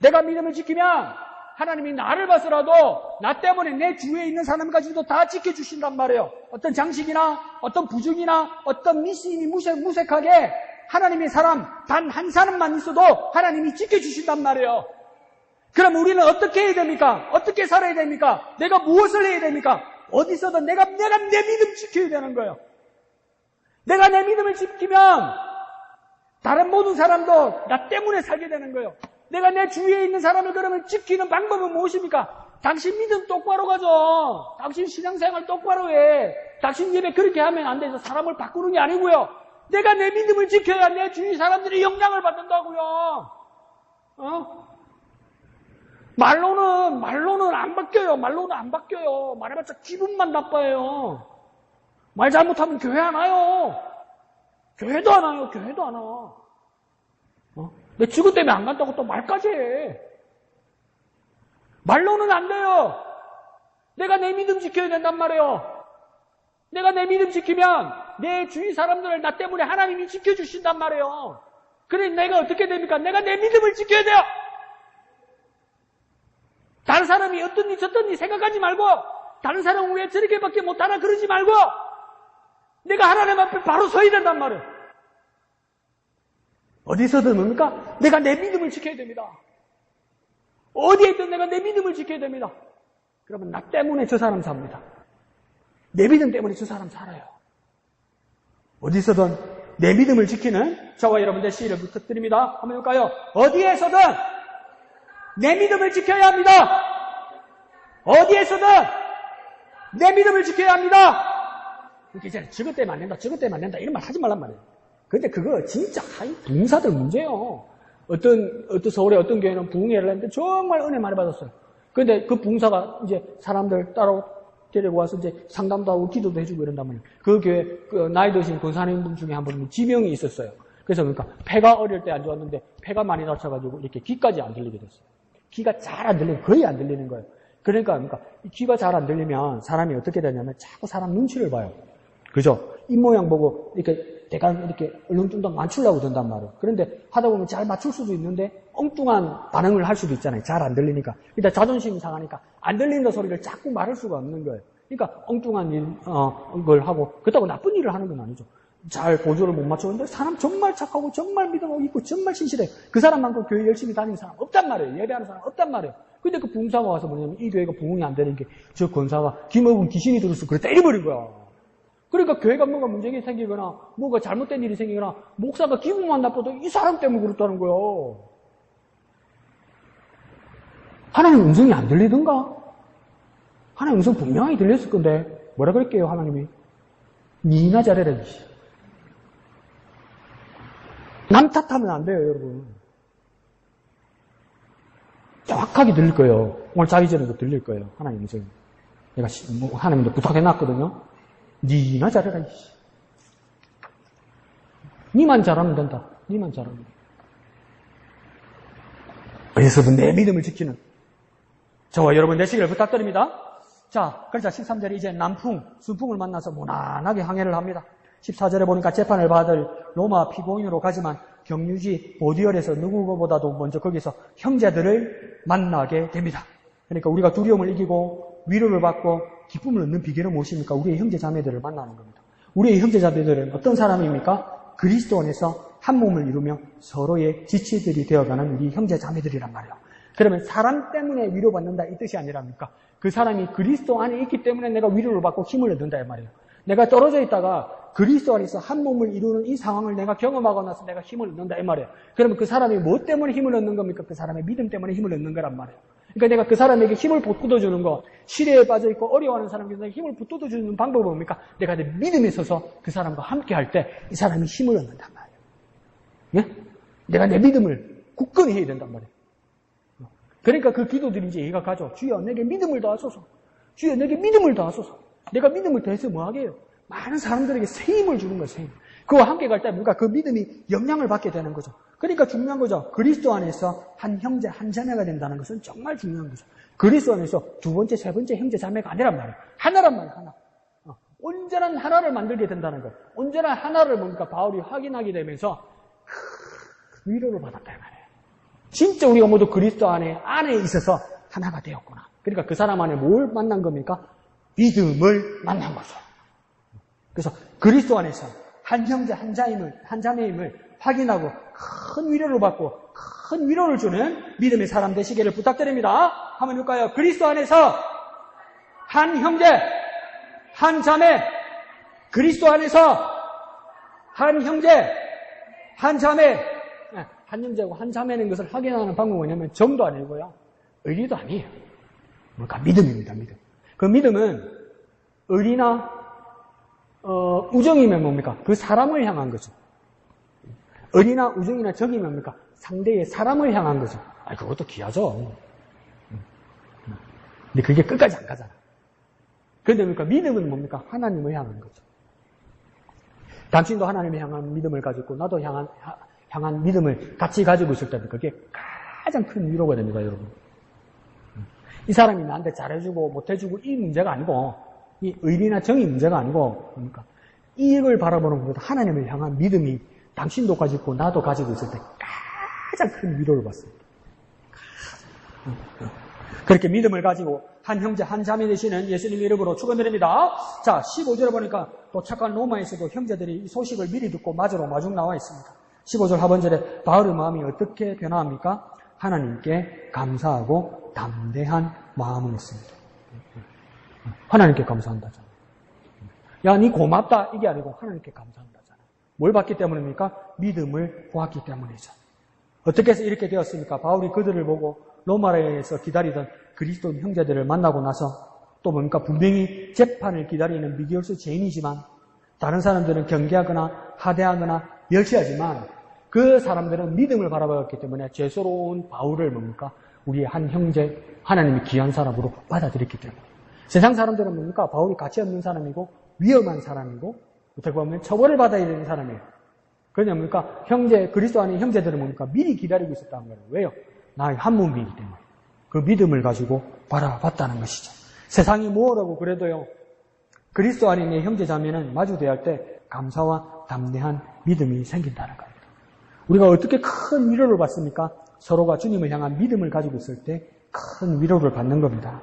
내가 믿음을 지키면 하나님이 나를 봐서라도 나 때문에 내 주위에 있는 사람까지도 다 지켜주신단 말이에요. 어떤 장식이나 어떤 부적이나 어떤 미신이 무색하게 하나님의 사람 단 한 사람만 있어도 하나님이 지켜주신단 말이에요. 그럼 우리는 어떻게 해야 됩니까? 어떻게 살아야 됩니까? 내가 무엇을 해야 됩니까? 어디서든 내가 내 믿음 지켜야 되는 거예요. 내가 내 믿음을 지키면 다른 모든 사람도 나 때문에 살게 되는 거예요. 내가 내 주위에 있는 사람을 그러면 지키는 방법은 무엇입니까? 당신 믿음 똑바로 가져. 당신 신앙생활 똑바로 해. 당신 예배 그렇게 하면 안 돼서 사람을 바꾸는 게 아니고요. 내가 내 믿음을 지켜야 내 주위 사람들이 영향을 받는다고요. 말로는 안 바뀌어요. 말로는 안 바뀌어요. 말해봤자 기분만 나빠요. 말 잘못하면 교회 안 와요. 교회도 안 와요. 교회도 안 와. 내 직업 때문에 안 간다고 또 말까지 해. 말로는 안 돼요. 내가 내 믿음 지켜야 된단 말이에요. 내가 내 믿음 지키면 내 주위 사람들을 나 때문에 하나님이 지켜주신단 말이에요. 그래 내가 어떻게 됩니까? 내가 내 믿음을 지켜야 돼요. 다른 사람이 어떤지 저떤지 생각하지 말고 다른 사람은 왜 저렇게밖에 못하나 그러지 말고 내가 하나님 앞에 바로 서야 된단 말이에요. 어디서든 뭡니까? 내가 내 믿음을 지켜야 됩니다. 어디에 있든 내가 내 믿음을 지켜야 됩니다. 그러면 나 때문에 저 사람 삽니다. 내 믿음 때문에 저 사람 살아요. 어디서든 내 믿음을 지키는 저와 여러분들 시를 부탁드립니다. 한번 해볼까요? 어디에서든 내 믿음을 지켜야 합니다. 어디에서든 내 믿음을 지켜야 합니다. 이렇게 이제 저것 때문에 안 된다, 저것 때문에 안 된다 이런 말 하지 말란 말이에요. 근데 그거 진짜 부흥사들 문제예요. 어떤 서울의 어떤 교회는 부흥회를 했는데 정말 은혜 많이 받았어요. 근데 그 부흥사가 이제 사람들 따로 데리고 와서 이제 상담도 하고 기도도 해주고 이런단 말이에요. 그 교회 나이 드신 권사님분 중에 한 분이 지병이 있었어요. 그래서 그러니까 폐가 어릴 때 안 좋았는데 폐가 많이 다쳐가지고 이렇게 귀까지 안 들리게 됐어요. 귀가 잘 안 들리고 거의 안 들리는 거예요. 그러니까 귀가 잘 안 들리면 사람이 어떻게 되냐면 자꾸 사람 눈치를 봐요. 그죠? 입모양 보고 이렇게 대강 이렇게 얼렁뚱땅 맞추려고 든단 말이에요. 그런데 하다 보면 잘 맞출 수도 있는데 엉뚱한 반응을 할 수도 있잖아요. 잘 안 들리니까. 일단 자존심이 상하니까 안 들린다 소리를 자꾸 말할 수가 없는 거예요. 그러니까 엉뚱한 걸 하고 그렇다고 나쁜 일을 하는 건 아니죠. 잘 보조를 못 맞추는데 사람 정말 착하고 정말 믿음하고 있고 정말 신실해. 그 사람만큼 교회 열심히 다니는 사람 없단 말이에요. 예배하는 사람 없단 말이에요. 근데 그 부흥사가 와서 뭐냐면 이 교회가 부흥이 안 되는 게 저 권사가 김어분 귀신이 들었어. 그래 때려버린 거야. 그러니까 교회가 뭔가 문제가 생기거나 뭔가 잘못된 일이 생기거나 목사가 기분만 나빠도 이 사람 때문에 그렇다는 거예요. 하나님 음성이 안 들리던가? 하나님 음성 분명히 들렸을 건데 뭐라 그럴게요 하나님이? 니나 잘해라. 남 탓하면 안 돼요 여러분. 정확하게 들릴 거예요. 오늘 자기 전에도 들릴 거예요 하나님 음성이. 내가 하나님도 부탁해놨거든요. 니나 잘해라. 니만 잘하면 된다. 니만 잘하면 된다. 어디서든 내 믿음을 지키는 저와 여러분 되시기를 부탁드립니다. 자, 그러자 13절에 이제 남풍, 순풍을 만나서 무난하게 항해를 합니다. 14절에 보니까 재판을 받을 로마 피고인으로 가지만 경유지 보디얼에서 누구보다도 먼저 거기서 형제들을 만나게 됩니다. 그러니까 우리가 두려움을 이기고 위로를 받고 기쁨을 얻는 비결은 무엇입니까? 우리의 형제 자매들을 만나는 겁니다. 우리의 형제 자매들은 어떤 사람입니까? 그리스도 안에서 한 몸을 이루며 서로의 지체들이 되어가는 우리 형제 자매들이란 말이에요. 그러면 사람 때문에 위로받는다 이 뜻이 아니랍니까? 그 사람이 그리스도 안에 있기 때문에 내가 위로를 받고 힘을 얻는다 이 말이에요. 내가 떨어져 있다가 그리스도 안에서 한 몸을 이루는 이 상황을 내가 경험하고 나서 내가 힘을 얻는다 이 말이에요. 그러면 그 사람이 뭐 때문에 힘을 얻는 겁니까? 그 사람의 믿음 때문에 힘을 얻는 거란 말이에요. 그러니까 내가 그 사람에게 힘을 북돋아주는 거, 시대에 빠져있고 어려워하는 사람에게 힘을 북돋아주는 방법은 뭡니까? 내가 내 믿음에 서서 그 사람과 함께 할 때 이 사람이 힘을 얻는단 말이에요. 예? 내가 내 믿음을 굳건히 해야 된단 말이에요. 그러니까 그 기도들이 이제 얘가 가죠. 주여 내게 믿음을 더하소서. 주여 내게 믿음을 더하소서. 내가 믿음을 더해서 뭐 하게 해요? 많은 사람들에게 새 힘을 주는 거예요. 새 힘. 그와 함께 갈 때 뭔가 그 믿음이 영향을 받게 되는 거죠. 그러니까 중요한 거죠. 그리스도 안에서 한 형제, 한 자매가 된다는 것은 정말 중요한 거죠. 그리스도 안에서 두 번째, 세 번째 형제, 자매가 아니란 말이에요. 하나란 말이에요. 하나. 온전한 하나를 만들게 된다는 거예요. 온전한 하나를 뭡니까? 바울이 확인하게 되면서 위로를 받았다 이 말이에요. 진짜 우리가 모두 그리스도 안에 있어서 하나가 되었구나. 그러니까 그 사람 안에 뭘 만난 겁니까? 믿음을 만난 거죠. 그래서 그리스도 안에서 한 형제, 한 자매임을 확인하고 큰 위로를 받고 큰 위로를 주는 믿음의 사람 되시기를 부탁드립니다. 한번 볼까요? 그리스도 안에서 한 형제, 한 자매, 그리스도 안에서 한 형제, 한 자매, 한 형제고 한 자매는 것을 확인하는 방법은 뭐냐면 점도 아니고요. 의리도 아니에요. 그러니까 믿음입니다. 믿음. 그 믿음은 의리나 우정이면 뭡니까? 그 사람을 향한 거죠. 의리나 우정이나 정이면 뭡니까? 상대의 사람을 향한 거죠. 그것도 귀하죠. 근데 그게 끝까지 안 가잖아. 그런데 뭡니까? 믿음은 뭡니까? 하나님을 향한 거죠. 당신도 하나님을 향한 믿음을 가지고 나도 향한 믿음을 같이 가지고 있을 때 그게 가장 큰 위로가 됩니다, 여러분. 이 사람이 나한테 잘해주고 못해주고 이 문제가 아니고 이 의리나 정의 문제가 아니고 뭡니까? 이익을 바라보는 것보다 하나님을 향한 믿음이 당신도 가지고 나도 가지고 있을 때 가장 큰 위로를 받습니다. 그렇게 믿음을 가지고 한 형제 한 자매 되시는 예수님 이름으로 축원드립니다. 자, 15절에 보니까 또 착한 로마에서도 형제들이 이 소식을 미리 듣고 맞으러 마중 나와 있습니다. 15절 하반절에 바울의 마음이 어떻게 변화합니까? 하나님께 감사하고 담대한 마음을 했습니다. 하나님께 감사한다잖아. 야, 니 고맙다 이게 아니고 하나님께 감사한다잖아. 뭘 받기 때문입니까? 믿음을 보았기 때문이죠. 어떻게 해서 이렇게 되었습니까? 바울이 그들을 보고 로마에서 기다리던 그리스도 형제들을 만나고 나서 또 뭡니까? 분명히 재판을 기다리는 미디어스 죄인이지만 다른 사람들은 경계하거나 하대하거나 멸시하지만 그 사람들은 믿음을 바라봤기 때문에 죄스러운 바울을 뭡니까? 우리의 한 형제, 하나님이 귀한 사람으로 받아들였기 때문에. 세상 사람들은 뭡니까? 바울이 가치 없는 사람이고 위험한 사람이고 어떻게 보면 처벌을 받아야 되는 사람이에요. 그러냐 뭡니까? 그리스도 안에 형제들은 뭡니까? 미리 기다리고 있었다는 거예요. 왜요? 나의 한 몸이기 때문에. 그 믿음을 가지고 바라봤다는 것이죠. 세상이 뭐라고 그래도요. 그리스도 안에 있는 형제 자매는 마주 대할 때 감사와 담대한 믿음이 생긴다는 겁니다. 우리가 어떻게 큰 위로를 받습니까? 서로가 주님을 향한 믿음을 가지고 있을 때 큰 위로를 받는 겁니다.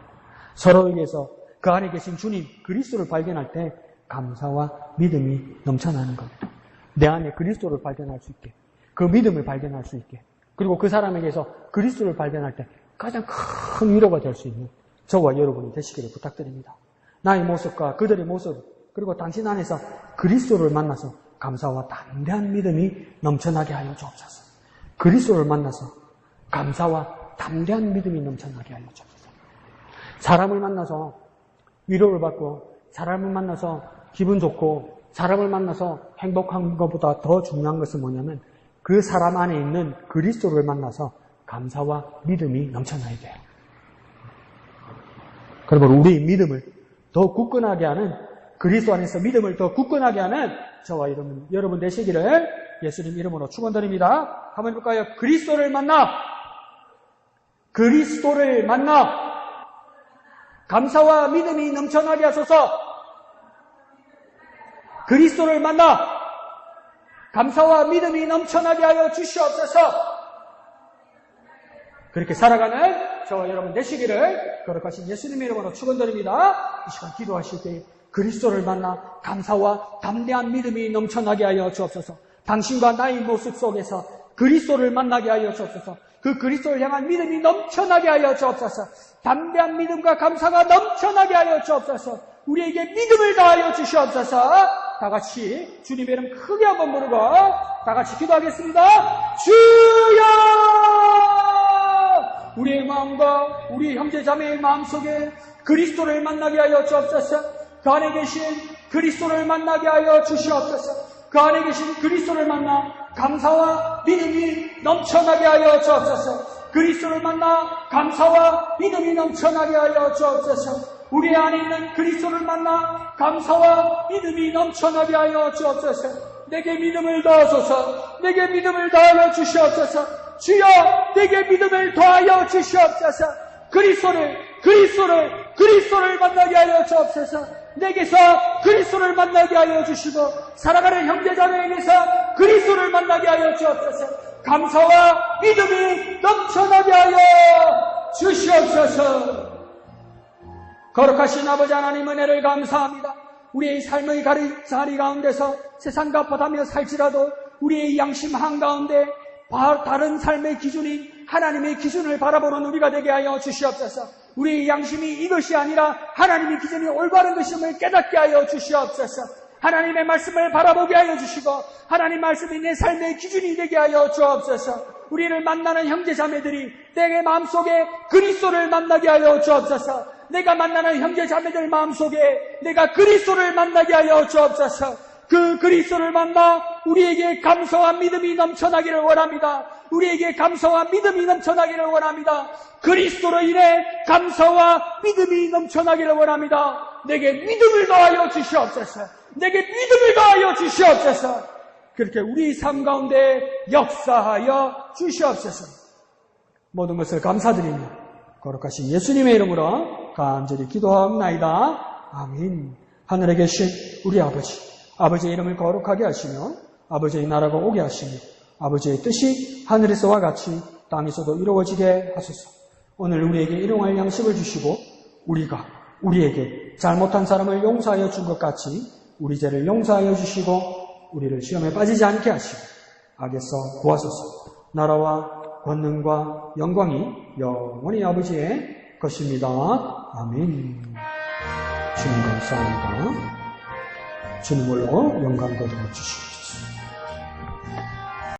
서로에게서 그 안에 계신 주님, 그리스도를 발견할 때 감사와 믿음이 넘쳐나는 겁니다. 내 안에 그리스도를 발견할 수 있게, 그 믿음을 발견할 수 있게, 그리고 그 사람에게서 그리스도를 발견할 때 가장 큰 위로가 될 수 있는 저와 여러분이 되시기를 부탁드립니다. 나의 모습과 그들의 모습, 그리고 당신 안에서 그리스도를 만나서 감사와 담대한 믿음이 넘쳐나게 하여 주옵소서. 그리스도를 만나서 감사와 담대한 믿음이 넘쳐나게 하여 주옵소서. 사람을 만나서 위로를 받고, 사람을 만나서 기분 좋고, 사람을 만나서 행복한 것보다 더 중요한 것은 뭐냐면 그 사람 안에 있는 그리스도를 만나서 감사와 믿음이 넘쳐나야 돼요. 그러므로 우리의 믿음을 더 굳건하게 하는, 그리스도 안에서 믿음을 더 굳건하게 하는 저와 여러분 되시기를 예수님 이름으로 축원드립니다. 한번 해볼까요? 그리스도를 만나 감사와 믿음이 넘쳐나게 하소서. 그리스도를 만나 감사와 믿음이 넘쳐나게 하여 주시옵소서. 그렇게 살아가는 저와 여러분 되시기를 거룩하신 예수님의 이름으로 축원드립니다. 이 시간 기도하실 때 그리스도를 만나 감사와 담대한 믿음이 넘쳐나게 하여 주옵소서. 당신과 나의 모습 속에서 그리스도를 만나게 하여 주옵소서. 그 그리스도를 향한 믿음이 넘쳐나게 하여 주옵소서. 담대한 믿음과 감사가 넘쳐나게 하여 주옵소서. 우리에게 믿음을 더하여 주시옵소서. 다 같이 주님의 이름 크게 한번 부르고 다 같이 기도하겠습니다. 주여! 우리의 마음과 우리 형제 자매의 마음속에 그리스도를 만나게 하여 주옵소서. 그 안에 계신 그리스도를 만나게 하여 주시옵소서. 그 안에 계신 그리스도를 만나 감사와 믿음이 넘쳐나게 하여 주옵소서. 그리스도를 만나 감사와 믿음이 넘쳐나게 하여 주옵소서. 우리 안에 있는 그리스도를 만나 감사와 믿음이 넘쳐나게 하여 주옵소서. 내게 믿음을 더하소서. 내게 믿음을 더하여 주시옵소서. 주여, 내게 믿음을 더하여 주시옵소서. 그리스도를 만나게 하여 주옵소서. 내게서 그리스도를 만나게 하여 주시고 살아가는 형제자매에게서 그리스도를 만나게 하여 주옵소서. 감사와 믿음이 넘쳐나게 하여 주시옵소서. 거룩하신 아버지 하나님 은혜를 감사합니다. 우리의 삶의 자리 가운데서 세상과 보다며 살지라도 우리의 양심 한가운데 다른 삶의 기준인 하나님의 기준을 바라보는 우리가 되게 하여 주시옵소서. 우리의 양심이 이것이 아니라 하나님의 기준이 올바른 것임을 깨닫게 하여 주시옵소서. 하나님의 말씀을 바라보게 하여 주시고 하나님 말씀이 내 삶의 기준이 되게 하여 주옵소서. 우리를 만나는 형제자매들이 내 마음속에 그리스도를 만나게 하여 주옵소서. 내가 만나는 형제자매들 마음속에 내가 그리스도를 만나게 하여 주옵소서. 그 그리스도를 만나 우리에게 감사와 믿음이 넘쳐나기를 원합니다. 우리에게 감사와 믿음이 넘쳐나기를 원합니다. 그리스도로 인해 감사와 믿음이 넘쳐나기를 원합니다. 내게 믿음을 더하여 주시옵소서. 내게 믿음을 더하여 주시옵소서. 그렇게 우리 삶 가운데 역사하여 주시옵소서. 모든 것을 감사드리며 거룩하신 예수님의 이름으로 간절히 기도하옵나이다. 아멘. 하늘에 계신 우리 아버지의 이름을 거룩하게 하시며 아버지의 나라가 오게 하시며 아버지의 뜻이 하늘에서와 같이 땅에서도 이루어지게 하소서. 오늘 우리에게 일용할 양식을 주시고 우리가 우리에게 잘못한 사람을 용서하여 준 것 같이 우리 죄를 용서하여 주시고 우리를 시험에 빠지지 않게 하시고 악에서 구하소서. 나라와 권능과 영광이 영원히 아버지의 것입니다. 아멘. 주님 감사합니다. 주님으로 영광 거두어 주시고